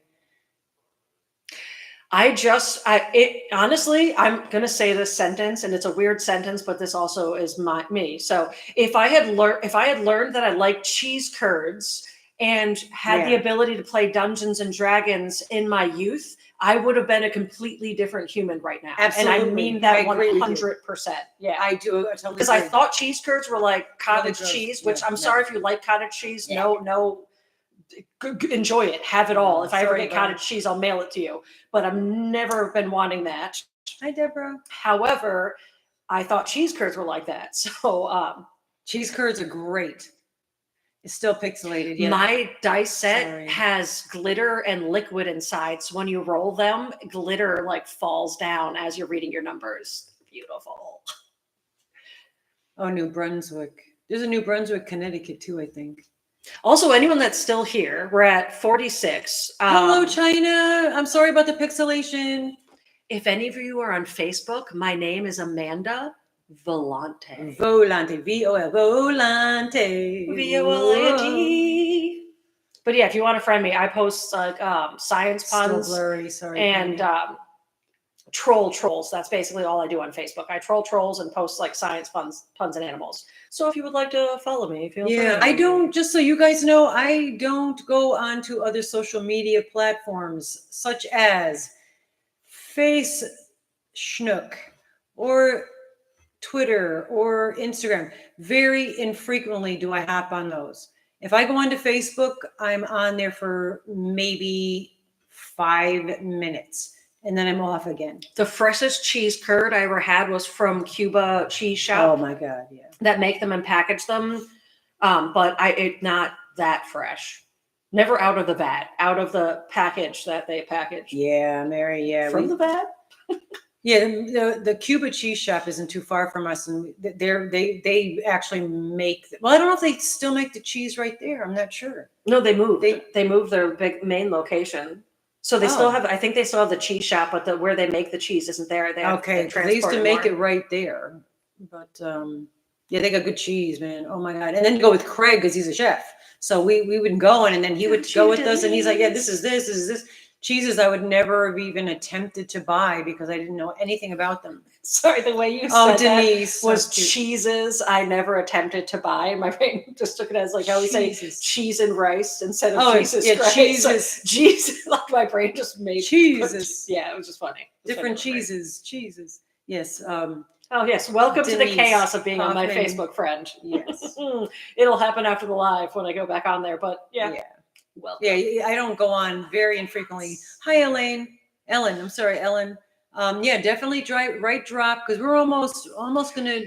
Honestly, I'm gonna say this sentence, and it's a weird sentence, but this also is me. So if I had learned that I like cheese curds and had the ability to play Dungeons and Dragons in my youth, I would have been a completely different human right now. Absolutely. And I mean that I agree with you. 100%. Yeah. I do. I totally Because I agree. thought cheese curds were like cottage gross. cheese, which Yeah, I'm no. sorry if you like cottage cheese. Yeah. No, enjoy it, have it all. If I ever Sorry, get Bob. cottage cheese, I'll mail it to you. But I've never been wanting that. Hi, Deborah. However, I thought cheese curds were like that. So Cheese curds are great. It's still pixelated. Yeah. my dice set Sorry. has glitter and liquid inside. So when you roll them, glitter like falls down as you're reading your numbers. Beautiful. Oh, New Brunswick. There's a New Brunswick, Connecticut too, I think. Also, anyone that's still here, we're at 46. Hello, China. I'm sorry about the pixelation. If any of you are on Facebook, my name is Amanda Volante. Volante. V-O-L. Volante. V-O-L-A-N-T. But yeah, if you want to friend me, I post like science Still puns blurry. Sorry. and trolls. That's basically all I do on Facebook. I troll trolls and post like science puns and animals. So if you would like to follow me, feel free. Yeah, I don't, just so you guys know, I don't go onto other social media platforms such as Face Schnook or Twitter or Instagram. Very infrequently do I hop on those. If I go onto Facebook, I'm on there for maybe 5 minutes and then I'm off again. The freshest cheese curd I ever had was from Cuba Cheese Shop. Oh my God, yeah. That make them and package them. But it's not that fresh. Never out of the vat, out of the package that they package. Yeah, Mary, yeah. From the vat? Yeah, the Cuba Cheese Shop isn't too far from us, and they actually make. Well, I don't know if they still make the cheese right there. I'm not sure. No, they moved. They moved their big main location, so they still Oh. have. I think they still have the cheese shop, but where they make the cheese isn't there. They They used to make it right there, but yeah, they got good cheese, man. Oh my God! And then go with Craig because he's a chef. So we would go in, and then he would go with us, and he's like, "Yeah, this is this." Cheeses I would never have even attempted to buy because I didn't know anything about them. Sorry, the way you Oh, said Denise that was so cute. cheeses I never attempted to buy. My brain just took it as like how we say Jesus. cheese and rice instead of Oh, Jesus yeah, Christ. cheeses. So, Jesus, like my brain just made Jesus. Yeah, it was just funny. It was Different funny. cheeses. Yes. Oh yes, welcome to the Denise chaos of being on my Hoffman. Facebook friend. Yes. It'll happen after the live when I go back on there, but yeah. Welcome. Yeah, I don't go on very infrequently. Hi, Ellen. I'm sorry, Ellen. Yeah, definitely right drop because we're almost gonna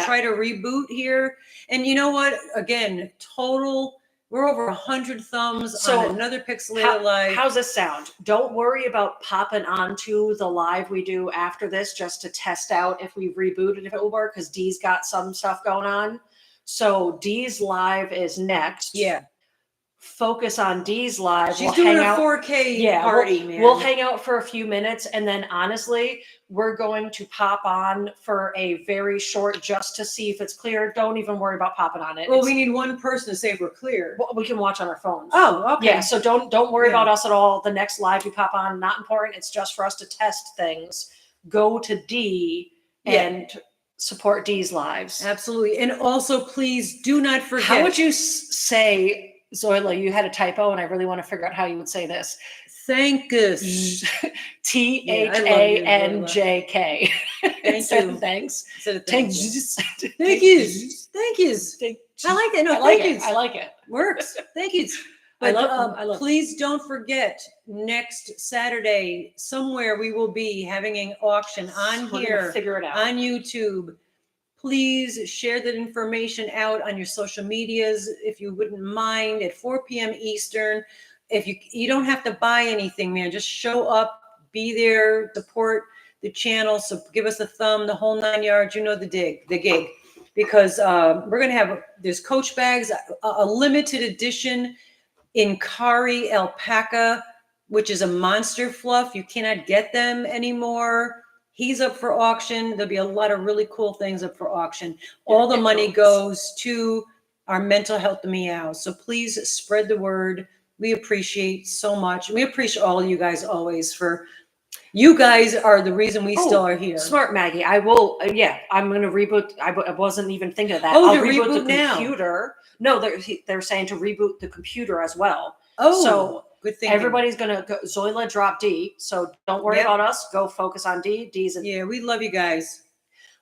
try to reboot here. And you know what? Again, we're over 100 thumbs on another Pixelated Live. How's this sound? Don't worry about popping onto the live we do after this just to test out if we rebooted if it will work because Dee's got some stuff going on. So Dee's live is next. Yeah. Focus on Dee's live. She's doing a 4K party, man. We'll hang out for a few minutes and then honestly, we're going to pop on for a very short just to see if it's clear. Don't even worry about popping on it. Well, we need one person to say if we're clear. We can watch on our phones. Oh, okay. Yeah, so don't worry about us at all. The next live you pop on, not important. It's just for us to test things. Go to D and support D's lives. Absolutely. And also, please do not forget. How would you say, Zoila, you had a typo and I really want to figure out how you would say this. Thank us. THANJK. Thank you. Thanks. Thank you. I like that. No, I like it. Works. Thank you. But I love please don't forget next Saturday somewhere we will be having an auction on We're here gonna figure it out on YouTube Please share that information out on your social medias if you wouldn't mind at 4 p.m. Eastern. If you don't have to buy anything, man, just show up, be there, support the channel. So give us a thumb, the whole 9 yards. You know the gig, because we're gonna have there's Coach bags, a limited edition in Kari alpaca, which is a monster fluff. You cannot get them anymore. He's up for auction. There'll be a lot of really cool things up for auction. All the money goes to our mental health meows. So please spread the word. We appreciate so much. We appreciate all of you guys always for, you guys are the reason we still are here. Smart Maggie. I will. Yeah, I'm going to reboot. I wasn't even thinking of that. Oh, I'll to reboot the reboot now. computer. No, they're saying to reboot the computer as well. Oh, so good thing. everybody's going to go. Zoila drop D. So don't worry about us. Go focus on D. D's. Yeah, we love you guys.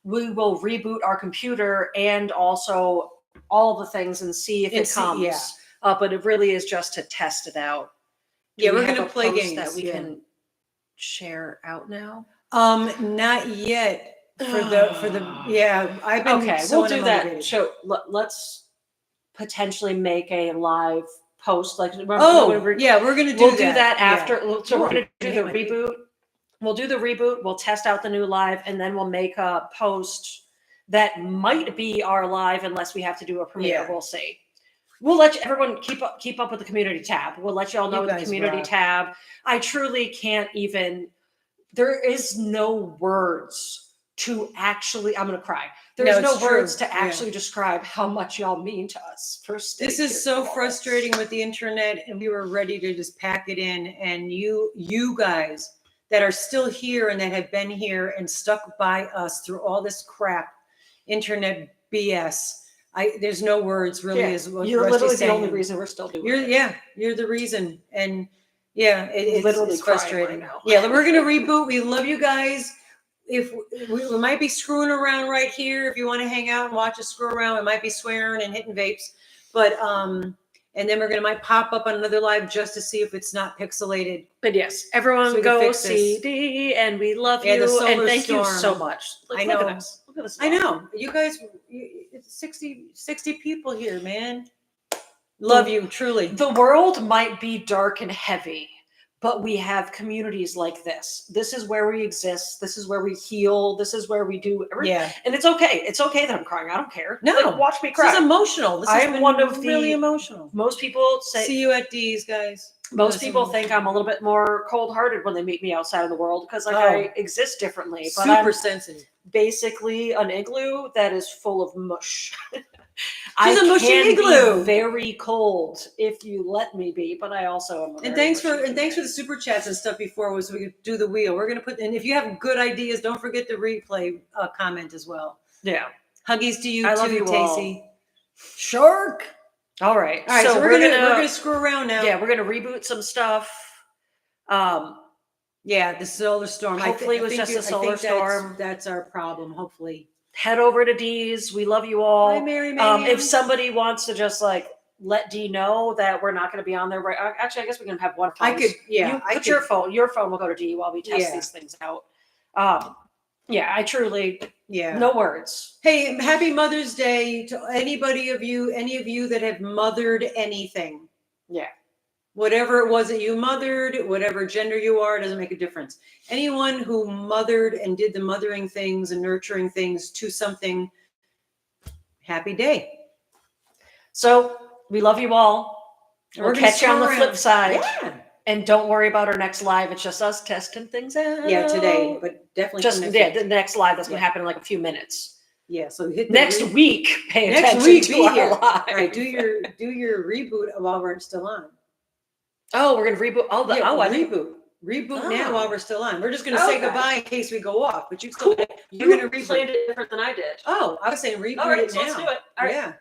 We will reboot our computer and also all the things and see if it comes. Yeah. But it really is just to test it out. Yeah, we're going gonna play games that we can share out now. Not yet. For the yeah, I've been okay. so We'll do that. unmotivated. So let's potentially make a live post. Like We're gonna do we'll that. do that after. Yeah. So we're gonna do the reboot. We'll do the reboot. We'll test out the new live, and then we'll make a post that might be our live, unless we have to do a premiere. Yeah. We'll see. We'll let everyone keep up with the community tab. We'll let you all know You the guys community rock. tab. I truly can't even. There is no words to actually. I'm gonna cry. There's no words to actually describe how much y'all mean to us. This is so frustrating with the internet, and we were ready to just pack it in. And you guys that are still here and that have been here and stuck by us through all this crap, internet BS. There's no words really. Is what you're Rusty's literally saying. the only reason we're still doing it. You're the reason. And yeah, it's literally frustrating. right now. Yeah, we're gonna reboot. We love you guys. If we might be screwing around right here, if you want to hang out and watch us screw around, we might be swearing and hitting vapes. But and then might pop up on another live just to see if it's not pixelated. But yes, everyone So we can go fix this. CD, and we love Yeah, the you, solar and thank you storm. so much. I Look know. at us. Look at this. I know. You guys, it's 60 people here, man. Love you, truly. The world might be dark and heavy, but we have communities like this. This is where we exist. This is where we heal. This is where we do everything. Yeah. And it's okay. It's okay that I'm crying. I don't care. No. Like, watch me cry. This is emotional. This I'm is one of the really emotional. Most people say. See you at D's, guys. Most people think I'm a little bit more cold-hearted when they meet me outside of the world because I exist differently. But super I'm sensitive. basically an igloo that is full of mush. She's a mushy can igloo. Be very cold if you let me be, but I also am. And thanks for the super chats and stuff before, so we could do the wheel. We're gonna put, and if you have good ideas, don't forget the replay comment as well. Yeah. Huggies to you I too, love you all. Tacy. Shark. All right. All right. So we're gonna screw around now. Yeah, we're gonna reboot some stuff. Yeah, the solar storm. Hopefully, it was just a solar storm. That's our problem. Hopefully. Head over to D's. We love you all. Hi, Mary Mayhem. If somebody wants to just like let D know that we're not going to be on there, right? Actually, I guess we can have one phone. I could. Yeah. Your phone. Your phone will go to D while we test these things out. Yeah, I truly. Yeah. No words. Hey, happy Mother's Day to any of you that have mothered anything. Yeah. Whatever it was that you mothered, whatever gender you are, it doesn't make a difference. Anyone who mothered and did the mothering things and nurturing things to something, happy day. So we love you all. We'll catch you on the flip side. Yeah. And don't worry about our next live. It's just us testing things out. Yeah, today, but definitely just the next live that's going to happen in like a few minutes. Yeah, so hit next week. Pay next attention week, to be our here. live. All right, do your reboot while we're still on. Oh, we're gonna reboot. Reboot now while we're still on. We're just gonna say goodbye in case we go off. But you're gonna played it different than I did. Oh, I was saying reboot All right, it so now. let's do it. All right. Yeah. Bye.